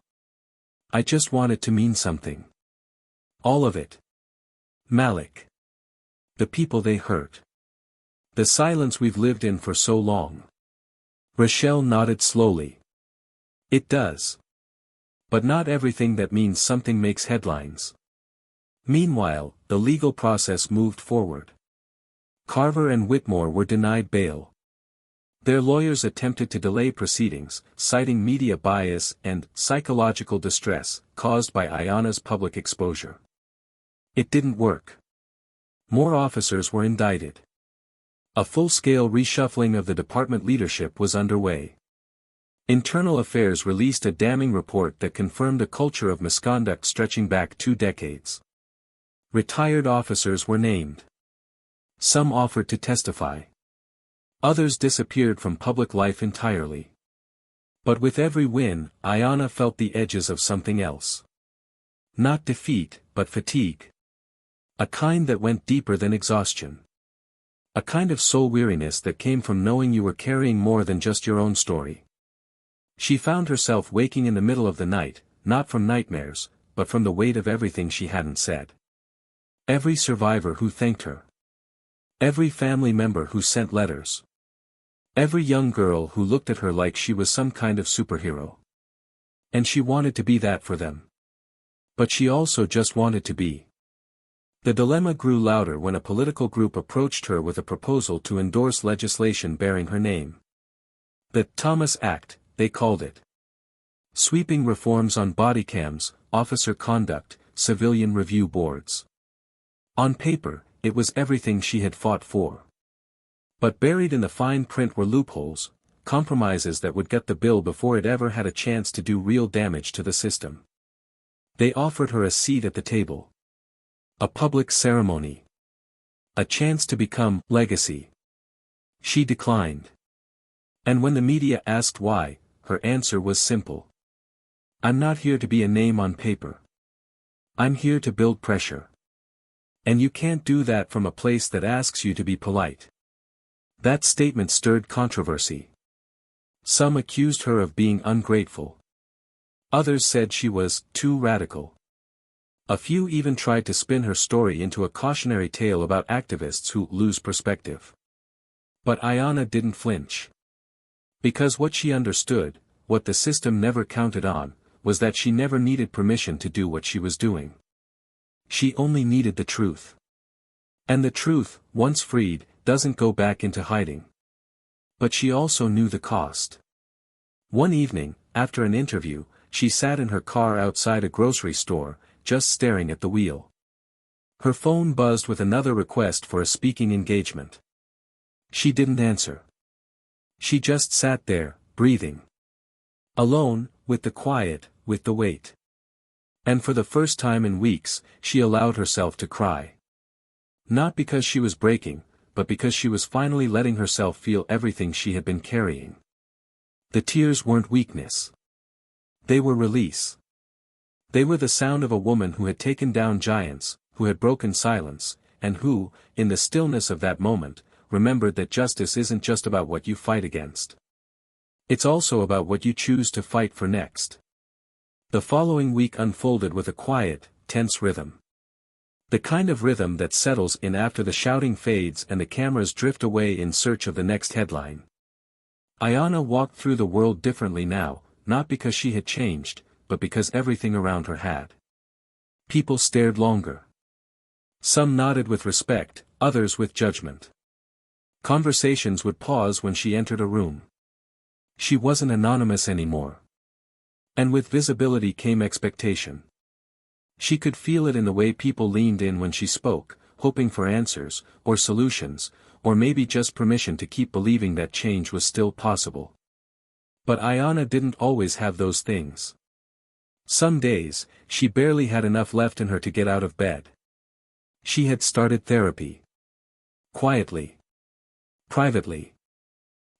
Speaker 1: I just want it to mean something. All of it. Malik. The people they hurt. The silence we've lived in for so long. Rochelle nodded slowly. It does. But not everything that means something makes headlines. Meanwhile, the legal process moved forward. Carver and Whitmore were denied bail. Their lawyers attempted to delay proceedings, citing media bias and psychological distress caused by Ayanna's public exposure. It didn't work. More officers were indicted. A full-scale reshuffling of the department leadership was underway. Internal Affairs released a damning report that confirmed a culture of misconduct stretching back 2 decades. Retired officers were named. Some offered to testify. Others disappeared from public life entirely. But with every win, Ayanna felt the edges of something else. Not defeat, but fatigue. A kind that went deeper than exhaustion. A kind of soul weariness that came from knowing you were carrying more than just your own story. She found herself waking in the middle of the night, not from nightmares, but from the weight of everything she hadn't said. Every survivor who thanked her. Every family member who sent letters. Every young girl who looked at her like she was some kind of superhero. And she wanted to be that for them. But she also just wanted to be. The dilemma grew louder when a political group approached her with a proposal to endorse legislation bearing her name. The Thomas Act, they called it. Sweeping reforms on body cams, officer conduct, civilian review boards. On paper, it was everything she had fought for. But buried in the fine print were loopholes, compromises that would get the bill before it ever had a chance to do real damage to the system. They offered her a seat at the table. A public ceremony. A chance to become legacy. She declined. And when the media asked why, her answer was simple. I'm not here to be a name on paper. I'm here to build pressure. And you can't do that from a place that asks you to be polite. That statement stirred controversy. Some accused her of being ungrateful. Others said she was too radical. A few even tried to spin her story into a cautionary tale about activists who lose perspective. But Ayanna didn't flinch. Because what she understood, what the system never counted on, was that she never needed permission to do what she was doing. She only needed the truth. And the truth, once freed, doesn't go back into hiding. But she also knew the cost. One evening, after an interview, she sat in her car outside a grocery store, just staring at the wheel. Her phone buzzed with another request for a speaking engagement. She didn't answer. She just sat there, breathing. Alone, with the quiet, with the weight. And for the first time in weeks, she allowed herself to cry. Not because she was breaking, but because she was finally letting herself feel everything she had been carrying. The tears weren't weakness. They were release. They were the sound of a woman who had taken down giants, who had broken silence, and who, in the stillness of that moment, remembered that justice isn't just about what you fight against. It's also about what you choose to fight for next. The following week unfolded with a quiet, tense rhythm. The kind of rhythm that settles in after the shouting fades and the cameras drift away in search of the next headline. Ayanna walked through the world differently now, not because she had changed, but because everything around her had. People stared longer. Some nodded with respect, others with judgment. Conversations would pause when she entered a room. She wasn't anonymous anymore. And with visibility came expectation. She could feel it in the way people leaned in when she spoke, hoping for answers, or solutions, or maybe just permission to keep believing that change was still possible. But Ayanna didn't always have those things. Some days, she barely had enough left in her to get out of bed. She had started therapy. Quietly. Privately.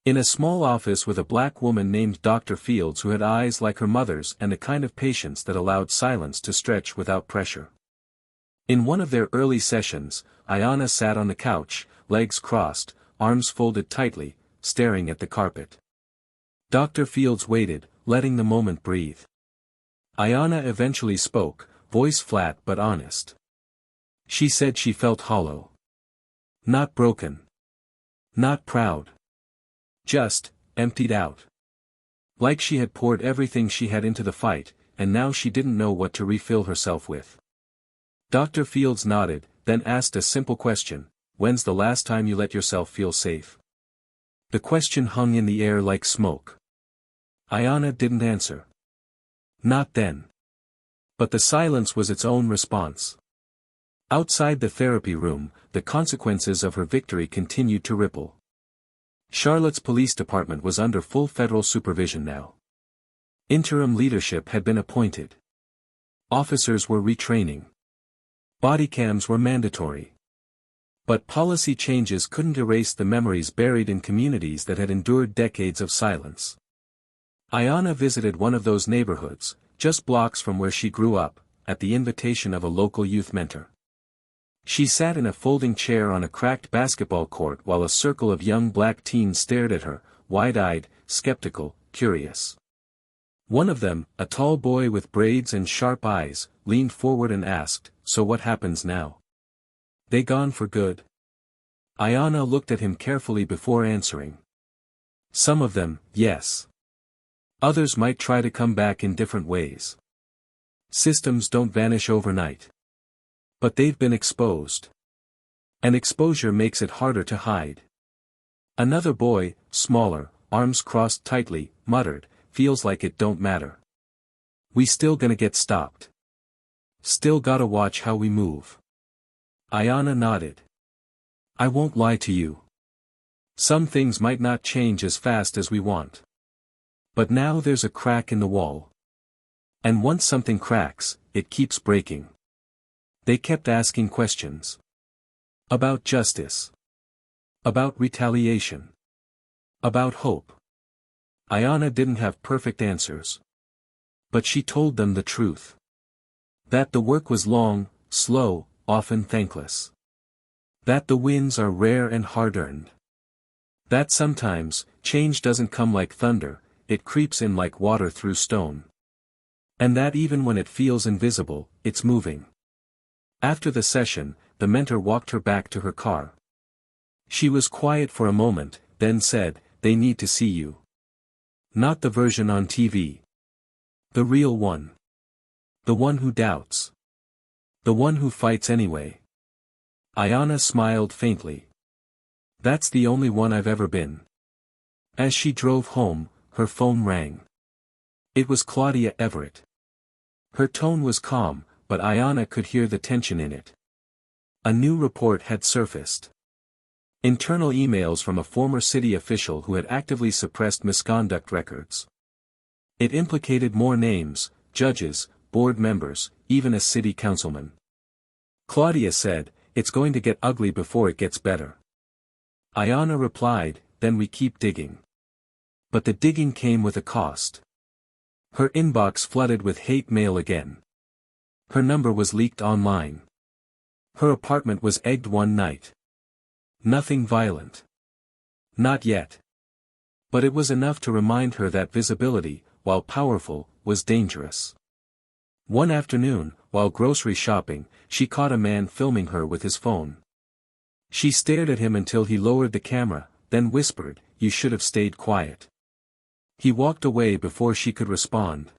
Speaker 1: In a small office with a black woman named Dr. Fields who had eyes like her mother's and a kind of patience that allowed silence to stretch without pressure. In one of their early sessions, Ayanna sat on the couch, legs crossed, arms folded tightly, staring at the carpet. Dr. Fields waited, letting the moment breathe. Ayanna eventually spoke, voice flat but honest. She said she felt hollow. Not broken. Not proud. Just, emptied out. Like she had poured everything she had into the fight, and now she didn't know what to refill herself with. Dr. Fields nodded, then asked a simple question: when's the last time you let yourself feel safe? The question hung in the air like smoke. Ayanna didn't answer. Not then. But the silence was its own response. Outside the therapy room, the consequences of her victory continued to ripple. Charlotte's police department was under full federal supervision now. Interim leadership had been appointed. Officers were retraining. Bodycams were mandatory. But policy changes couldn't erase the memories buried in communities that had endured decades of silence. Ayanna visited one of those neighborhoods, just blocks from where she grew up, at the invitation of a local youth mentor. She sat in a folding chair on a cracked basketball court while a circle of young black teens stared at her, wide-eyed, skeptical, curious. One of them, a tall boy with braids and sharp eyes, leaned forward and asked, "So what happens now? They gone for good?" Ayanna looked at him carefully before answering. Some of them, yes. Others might try to come back in different ways. Systems don't vanish overnight. But they've been exposed. And exposure makes it harder to hide. Another boy, smaller, arms crossed tightly, muttered, "Feels like it don't matter. We still gonna get stopped. Still gotta watch how we move." Ayanna nodded. "I won't lie to you. Some things might not change as fast as we want. But now there's a crack in the wall. And once something cracks, it keeps breaking." They kept asking questions. About justice. About retaliation. About hope. Ayanna didn't have perfect answers. But she told them the truth. That the work was long, slow, often thankless. That the wins are rare and hard-earned. That sometimes, change doesn't come like thunder, it creeps in like water through stone. And that even when it feels invisible, it's moving. After the session, the mentor walked her back to her car. She was quiet for a moment, then said, "They need to see you. Not the version on TV. The real one. The one who doubts. The one who fights anyway. Ayanna smiled faintly. That's the only one I've ever been. As she drove home, her phone rang. It was Claudia Everett. Her tone was calm, but Ayanna could hear the tension in it. A new report had surfaced. Internal emails from a former city official who had actively suppressed misconduct records. It implicated more names, judges, board members, even a city councilman. Claudia said, "It's going to get ugly before it gets better." Ayanna replied, "Then we keep digging." But the digging came with a cost. Her inbox flooded with hate mail again. Her number was leaked online. Her apartment was egged one night. Nothing violent. Not yet. But it was enough to remind her that visibility, while powerful, was dangerous. One afternoon, while grocery shopping, she caught a man filming her with his phone. She stared at him until he lowered the camera, then whispered, "You should have stayed quiet." He walked away before she could respond.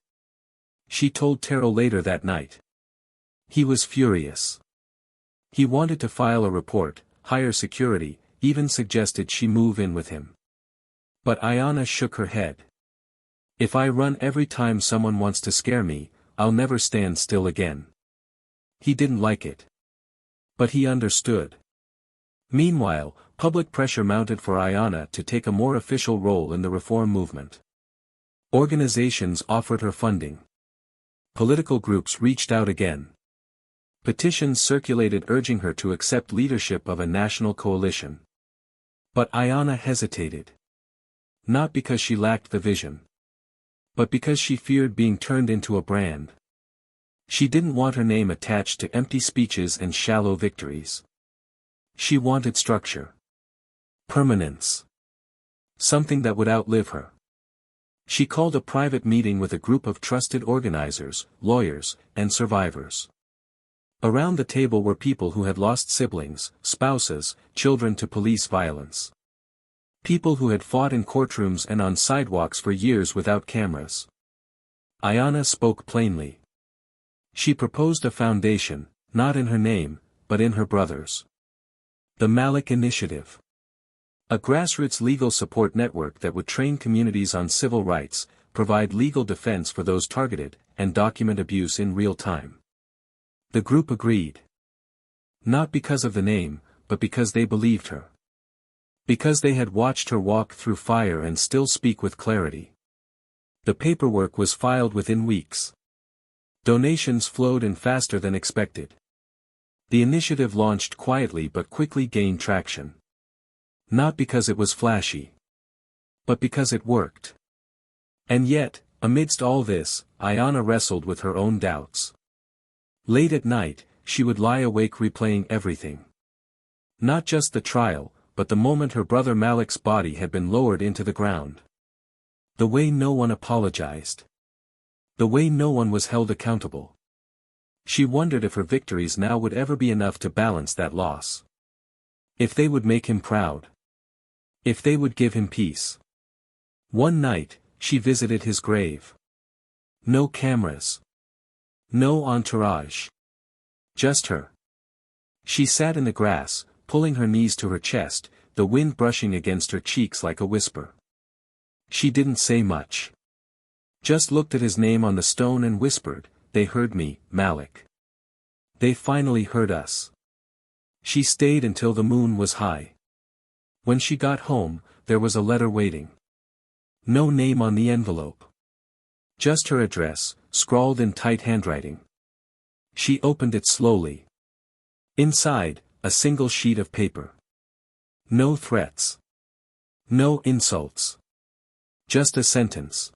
Speaker 1: She told Terrell later that night. He was furious. He wanted to file a report, hire security, even suggested she move in with him. But Ayanna shook her head. "If I run every time someone wants to scare me, I'll never stand still again." He didn't like it. But he understood. Meanwhile, public pressure mounted for Ayanna to take a more official role in the reform movement. Organizations offered her funding. Political groups reached out again. Petitions circulated urging her to accept leadership of a national coalition. But Ayanna hesitated. Not because she lacked the vision. But because she feared being turned into a brand. She didn't want her name attached to empty speeches and shallow victories. She wanted structure. Permanence. Something that would outlive her. She called a private meeting with a group of trusted organizers, lawyers, and survivors. Around the table were people who had lost siblings, spouses, children to police violence. People who had fought in courtrooms and on sidewalks for years without cameras. Ayanna spoke plainly. She proposed a foundation, not in her name, but in her brother's. The Malik Initiative. A grassroots legal support network that would train communities on civil rights, provide legal defense for those targeted, and document abuse in real time. The group agreed. Not because of the name, but because they believed her. Because they had watched her walk through fire and still speak with clarity. The paperwork was filed within weeks. Donations flowed in faster than expected. The initiative launched quietly but quickly gained traction. Not because it was flashy. But because it worked. And yet, amidst all this, Ayanna wrestled with her own doubts. Late at night, she would lie awake replaying everything. Not just the trial, but the moment her brother Malik's body had been lowered into the ground. The way no one apologized. The way no one was held accountable. She wondered if her victories now would ever be enough to balance that loss. If they would make him proud. If they would give him peace. One night, she visited his grave. No cameras. No entourage. Just her. She sat in the grass, pulling her knees to her chest, the wind brushing against her cheeks like a whisper. She didn't say much. Just looked at his name on the stone and whispered, "They heard me, Malik. They finally heard us." She stayed until the moon was high. When she got home, there was a letter waiting. No name on the envelope. Just her address, scrawled in tight handwriting. She opened it slowly. Inside, a single sheet of paper. No threats. No insults. Just a sentence.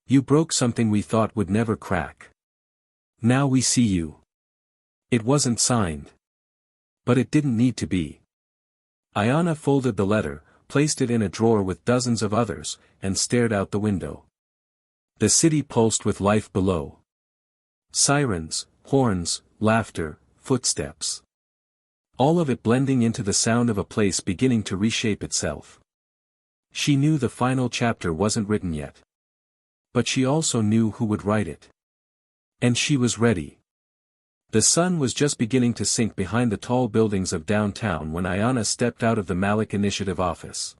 Speaker 1: "You broke something we thought would never crack. Now we see you." It wasn't signed. But it didn't need to be. Ayanna folded the letter, placed it in a drawer with dozens of others, and stared out the window. The city pulsed with life below. Sirens, horns, laughter, footsteps. All of it blending into the sound of a place beginning to reshape itself. She knew the final chapter wasn't written yet. But she also knew who would write it. And she was ready. The sun was just beginning to sink behind the tall buildings of downtown when Ayanna stepped out of the Malik Initiative office.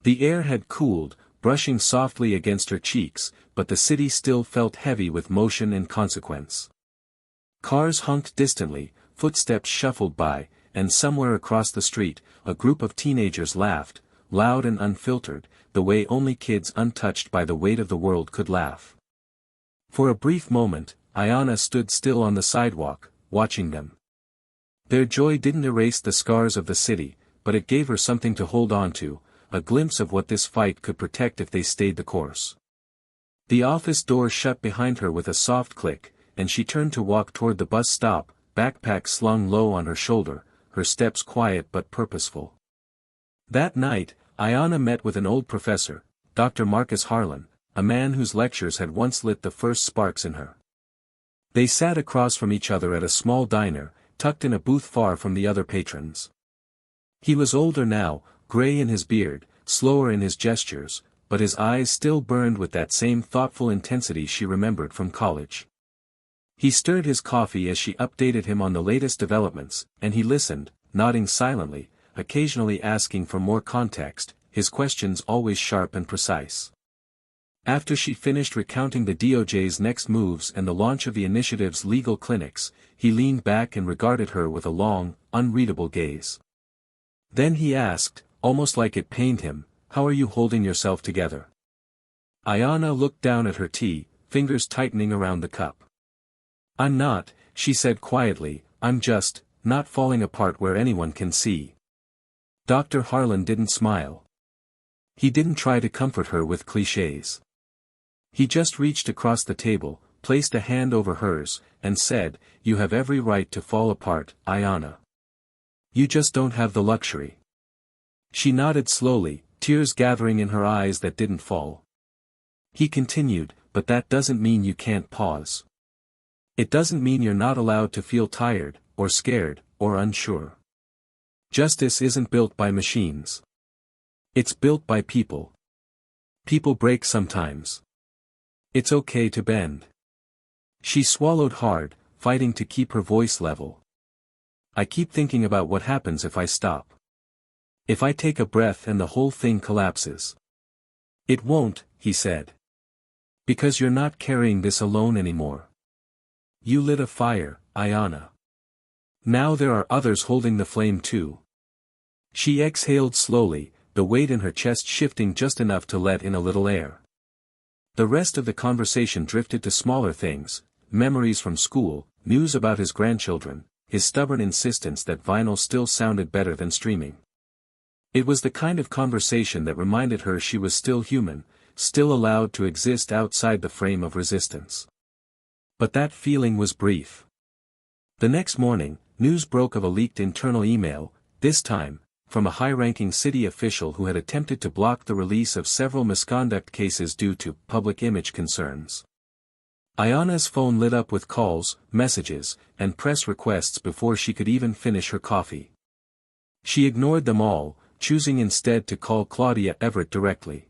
Speaker 1: The air had cooled, brushing softly against her cheeks, but the city still felt heavy with motion and consequence. Cars honked distantly, footsteps shuffled by, and somewhere across the street, a group of teenagers laughed, loud and unfiltered, the way only kids untouched by the weight of the world could laugh. For a brief moment, Ayanna stood still on the sidewalk, watching them. Their joy didn't erase the scars of the city, but it gave her something to hold on to, a glimpse of what this fight could protect if they stayed the course. The office door shut behind her with a soft click, and she turned to walk toward the bus stop, backpack slung low on her shoulder, her steps quiet but purposeful. That night, Ayanna met with an old professor, Dr. Marcus Harlan, a man whose lectures had once lit the first sparks in her. They sat across from each other at a small diner, tucked in a booth far from the other patrons. He was older now, gray in his beard, slower in his gestures, but his eyes still burned with that same thoughtful intensity she remembered from college. He stirred his coffee as she updated him on the latest developments, and he listened, nodding silently, occasionally asking for more context, his questions always sharp and precise. After she finished recounting the DOJ's next moves and the launch of the initiative's legal clinics, he leaned back and regarded her with a long, unreadable gaze. Then he asked, almost like it pained him, "How are you holding yourself together?" Ayanna looked down at her tea, fingers tightening around the cup. "I'm not," she said quietly, "I'm just, not falling apart where anyone can see." Dr. Harlan didn't smile. He didn't try to comfort her with clichés. He just reached across the table, placed a hand over hers, and said, "You have every right to fall apart, Ayanna. You just don't have the luxury." She nodded slowly, tears gathering in her eyes that didn't fall. He continued, "But that doesn't mean you can't pause. It doesn't mean you're not allowed to feel tired, or scared, or unsure. Justice isn't built by machines. It's built by people. People break sometimes. It's okay to bend." She swallowed hard, fighting to keep her voice level. "I keep thinking about what happens if I stop. If I take a breath and the whole thing collapses." "It won't," he said. "Because you're not carrying this alone anymore. You lit a fire, Ayanna. Now there are others holding the flame too." She exhaled slowly, the weight in her chest shifting just enough to let in a little air. The rest of the conversation drifted to smaller things, memories from school, news about his grandchildren, his stubborn insistence that vinyl still sounded better than streaming. It was the kind of conversation that reminded her she was still human, still allowed to exist outside the frame of resistance. But that feeling was brief. The next morning, news broke of a leaked internal email, this time, from a high-ranking city official who had attempted to block the release of several misconduct cases due to public image concerns. Ayanna's phone lit up with calls, messages, and press requests before she could even finish her coffee. She ignored them all, choosing instead to call Claudia Everett directly.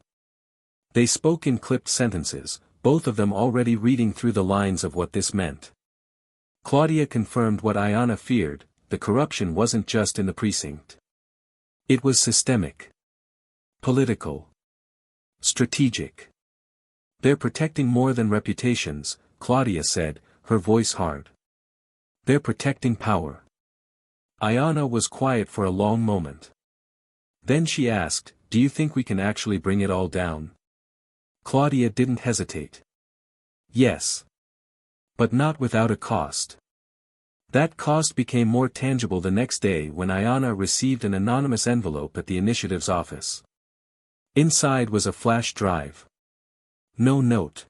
Speaker 1: They spoke in clipped sentences, both of them already reading through the lines of what this meant. Claudia confirmed what Ayanna feared: the corruption wasn't just in the precinct. It was systemic. Political. Strategic. "They're protecting more than reputations," Claudia said, her voice hard. "They're protecting power." Ayanna was quiet for a long moment. Then she asked, "Do you think we can actually bring it all down?" Claudia didn't hesitate. "Yes. But not without a cost." That cost became more tangible the next day when Ayanna received an anonymous envelope at the initiative's office. Inside was a flash drive. No note.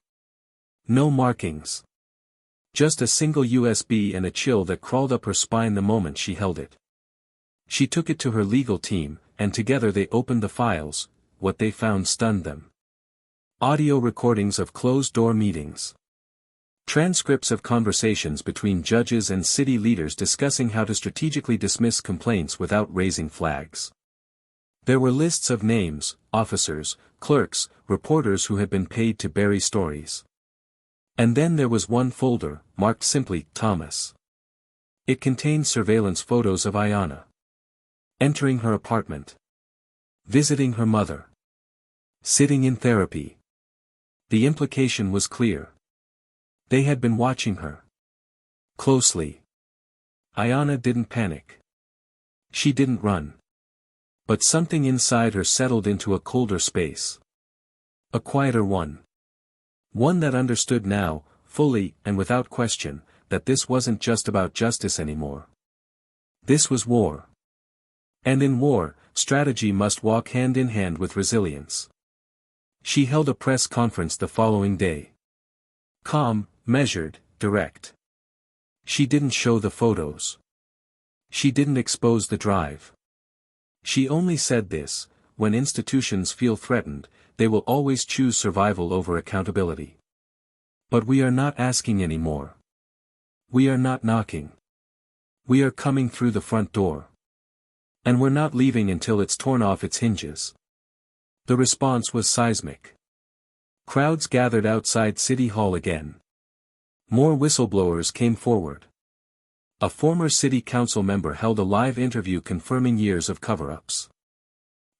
Speaker 1: No markings. Just a single USB and a chill that crawled up her spine the moment she held it. She took it to her legal team, and together they opened the files. What they found stunned them. Audio recordings of closed-door meetings. Transcripts of conversations between judges and city leaders discussing how to strategically dismiss complaints without raising flags. There were lists of names, officers, clerks, reporters who had been paid to bury stories. And then there was one folder, marked simply, Thomas. It contained surveillance photos of Ayanna entering her apartment, visiting her mother, sitting in therapy. The implication was clear. They had been watching her closely. Ayanna didn't panic. She didn't run. But something inside her settled into a colder space. A quieter one. One that understood now, fully and without question, that this wasn't just about justice anymore. This was war. And in war, strategy must walk hand in hand with resilience. She held a press conference the following day. Calm, measured, direct. She didn't show the photos. She didn't expose the drive. She only said this: when institutions feel threatened, they will always choose survival over accountability. But we are not asking anymore. We are not knocking. We are coming through the front door. And we're not leaving until it's torn off its hinges. The response was seismic. Crowds gathered outside City Hall again. More whistleblowers came forward. A former city council member held a live interview confirming years of cover-ups.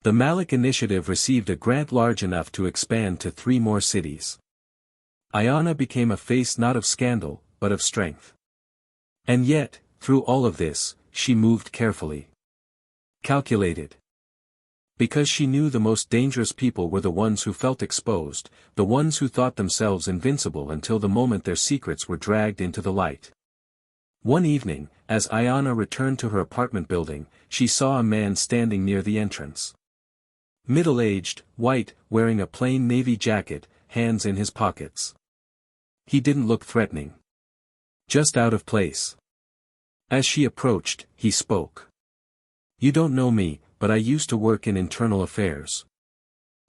Speaker 1: The Malik Initiative received a grant large enough to expand to 3 more cities. Ayanna became a face not of scandal, but of strength. And yet, through all of this, she moved carefully. Calculated. Because she knew the most dangerous people were the ones who felt exposed, the ones who thought themselves invincible until the moment their secrets were dragged into the light. One evening, as Ayanna returned to her apartment building, she saw a man standing near the entrance. Middle-aged, white, wearing a plain navy jacket, hands in his pockets. He didn't look threatening. Just out of place. As she approached, he spoke. "You don't know me, but I used to work in internal affairs.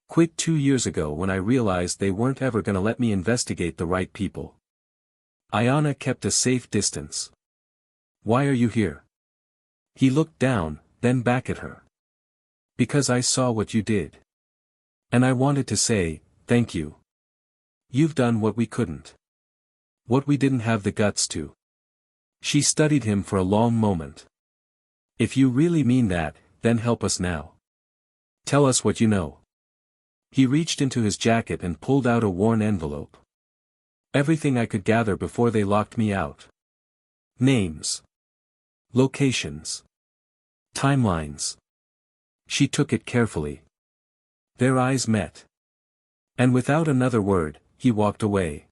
Speaker 1: Quit 2 years ago when I realized they weren't ever gonna let me investigate the right people." Ayanna kept a safe distance. "Why are you here?" He looked down, then back at her. "Because I saw what you did. And I wanted to say, thank you. You've done what we couldn't. What we didn't have the guts to." She studied him for a long moment. "If you really mean that, then help us now. Tell us what you know." He reached into his jacket and pulled out a worn envelope. "Everything I could gather before they locked me out. Names. Locations. Timelines." She took it carefully. Their eyes met. And without another word, he walked away.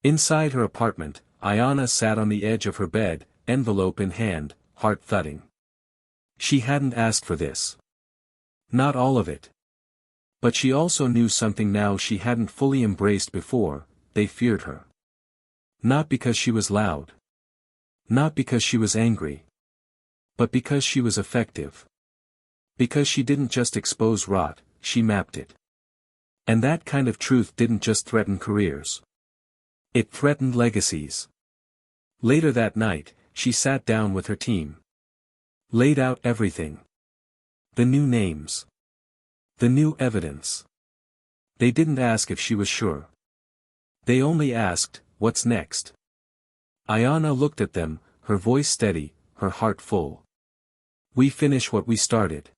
Speaker 1: Inside her apartment, Ayanna sat on the edge of her bed, envelope in hand, heart thudding. She hadn't asked for this. Not all of it. But she also knew something now she hadn't fully embraced before: they feared her. Not because she was loud. Not because she was angry. But because she was effective. Because she didn't just expose rot, she mapped it. And that kind of truth didn't just threaten careers. It threatened legacies. Later that night, she sat down with her team. Laid out everything. The new names. The new evidence. They didn't ask if she was sure. They only asked, what's next? Ayanna looked at them, her voice steady, her heart full. "We finish what we started."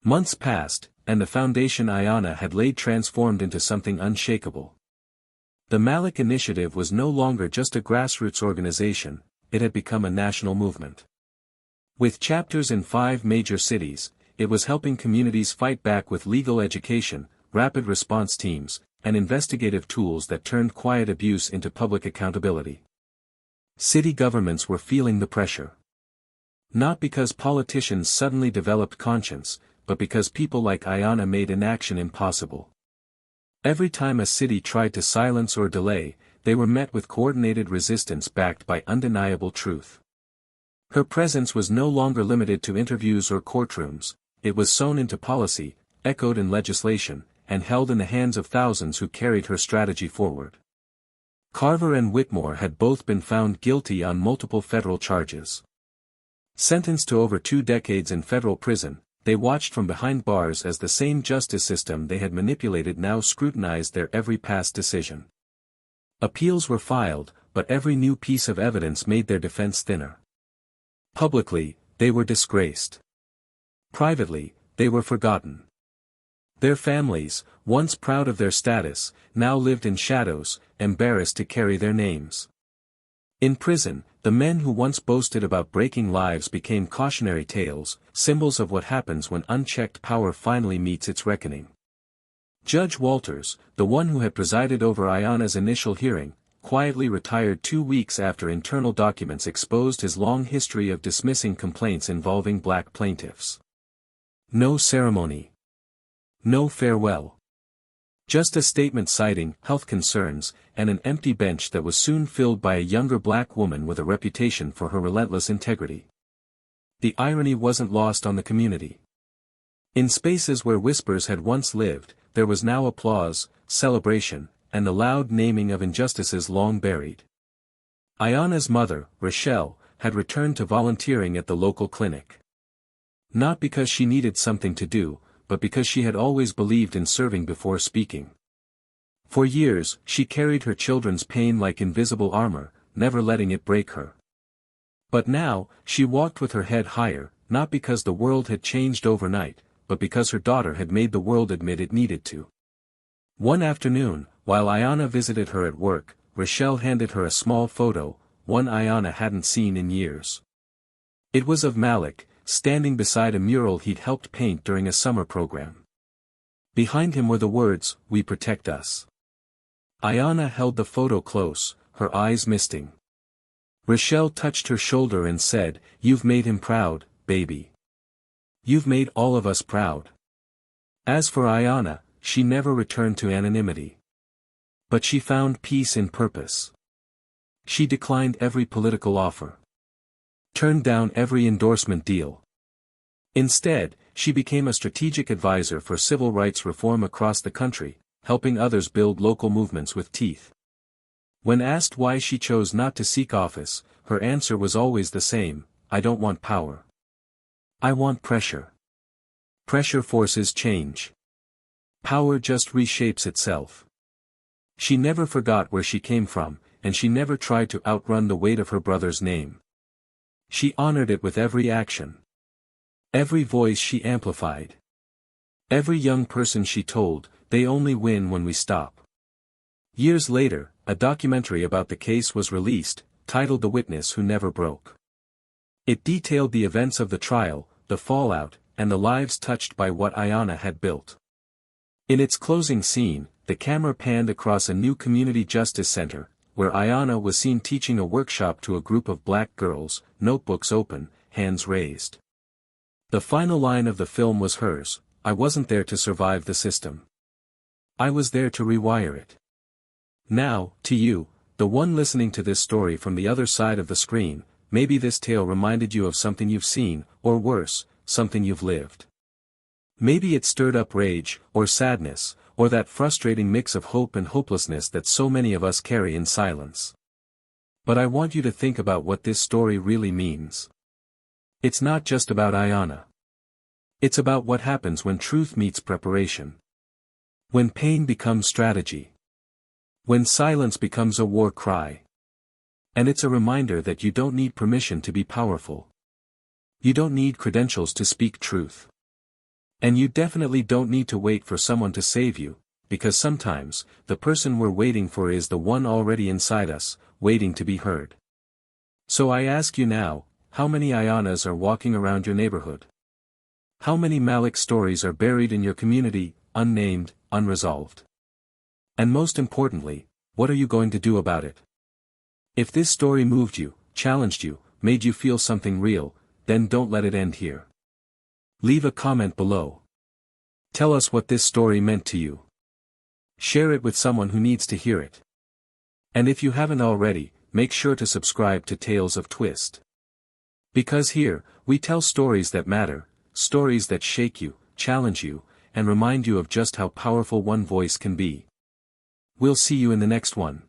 Speaker 1: Months passed, and the foundation Ayanna had laid transformed into something unshakable. The Malik Initiative was no longer just a grassroots organization, it had become a national movement. With chapters in 5 major cities, it was helping communities fight back with legal education, rapid response teams, and investigative tools that turned quiet abuse into public accountability. City governments were feeling the pressure. Not because politicians suddenly developed conscience, but because people like Ayanna made inaction impossible. Every time a city tried to silence or delay, they were met with coordinated resistance backed by undeniable truth. Her presence was no longer limited to interviews or courtrooms, it was sewn into policy, echoed in legislation, and held in the hands of thousands who carried her strategy forward. Carver and Whitmore had both been found guilty on multiple federal charges. Sentenced to over 2 decades in federal prison, they watched from behind bars as the same justice system they had manipulated now scrutinized their every past decision. Appeals were filed, but every new piece of evidence made their defense thinner. Publicly, they were disgraced. Privately, they were forgotten. Their families, once proud of their status, now lived in shadows, embarrassed to carry their names. In prison, the men who once boasted about breaking lives became cautionary tales, symbols of what happens when unchecked power finally meets its reckoning. Judge Walters, the one who had presided over Ayanna's initial hearing, quietly retired 2 weeks after internal documents exposed his long history of dismissing complaints involving black plaintiffs. No ceremony. No farewell. Just a statement citing health concerns, and an empty bench that was soon filled by a younger black woman with a reputation for her relentless integrity. The irony wasn't lost on the community. In spaces where whispers had once lived, there was now applause, celebration, and the loud naming of injustices long buried. Ayanna's mother, Rochelle, had returned to volunteering at the local clinic. Not because she needed something to do, but because she had always believed in serving before speaking. For years, she carried her children's pain like invisible armor, never letting it break her. But now, she walked with her head higher, not because the world had changed overnight, but because her daughter had made the world admit it needed to. One afternoon, while Ayanna visited her at work, Rochelle handed her a small photo, one Ayanna hadn't seen in years. It was of Malik, standing beside a mural he'd helped paint during a summer program. Behind him were the words, "We protect us." Ayanna held the photo close, her eyes misting. Rochelle touched her shoulder and said, "You've made him proud, baby. You've made all of us proud." As for Ayanna, she never returned to anonymity. But she found peace in purpose. She declined every political offer. Turned down every endorsement deal. Instead, she became a strategic advisor for civil rights reform across the country, helping others build local movements with teeth. When asked why she chose not to seek office, her answer was always the same: "I don't want power. I want pressure. Pressure forces change. Power just reshapes itself." She never forgot where she came from, and she never tried to outrun the weight of her brother's name. She honored it with every action. Every voice she amplified. Every young person she told, "They only win when we stop." Years later, a documentary about the case was released, titled The Witness Who Never Broke. It detailed the events of the trial, the fallout, and the lives touched by what Ayanna had built. In its closing scene, the camera panned across a new community justice center, where Ayanna was seen teaching a workshop to a group of black girls, notebooks open, hands raised. The final line of the film was hers: "I wasn't there to survive the system. I was there to rewire it." Now, to you, the one listening to this story from the other side of the screen, maybe this tale reminded you of something you've seen, or worse, something you've lived. Maybe it stirred up rage, or sadness, or that frustrating mix of hope and hopelessness that so many of us carry in silence. But I want you to think about what this story really means. It's not just about Ayanna. It's about what happens when truth meets preparation. When pain becomes strategy. When silence becomes a war cry. And it's a reminder that you don't need permission to be powerful. You don't need credentials to speak truth. And you definitely don't need to wait for someone to save you, because sometimes, the person we're waiting for is the one already inside us, waiting to be heard. So I ask you now, how many Ayannas are walking around your neighborhood? How many Malik stories are buried in your community, unnamed, unresolved? And most importantly, what are you going to do about it? If this story moved you, challenged you, made you feel something real, then don't let it end here. Leave a comment below. Tell us what this story meant to you. Share it with someone who needs to hear it. And if you haven't already, make sure to subscribe to Tales of Twist. Because here, we tell stories that matter, stories that shake you, challenge you, and remind you of just how powerful one voice can be. We'll see you in the next one.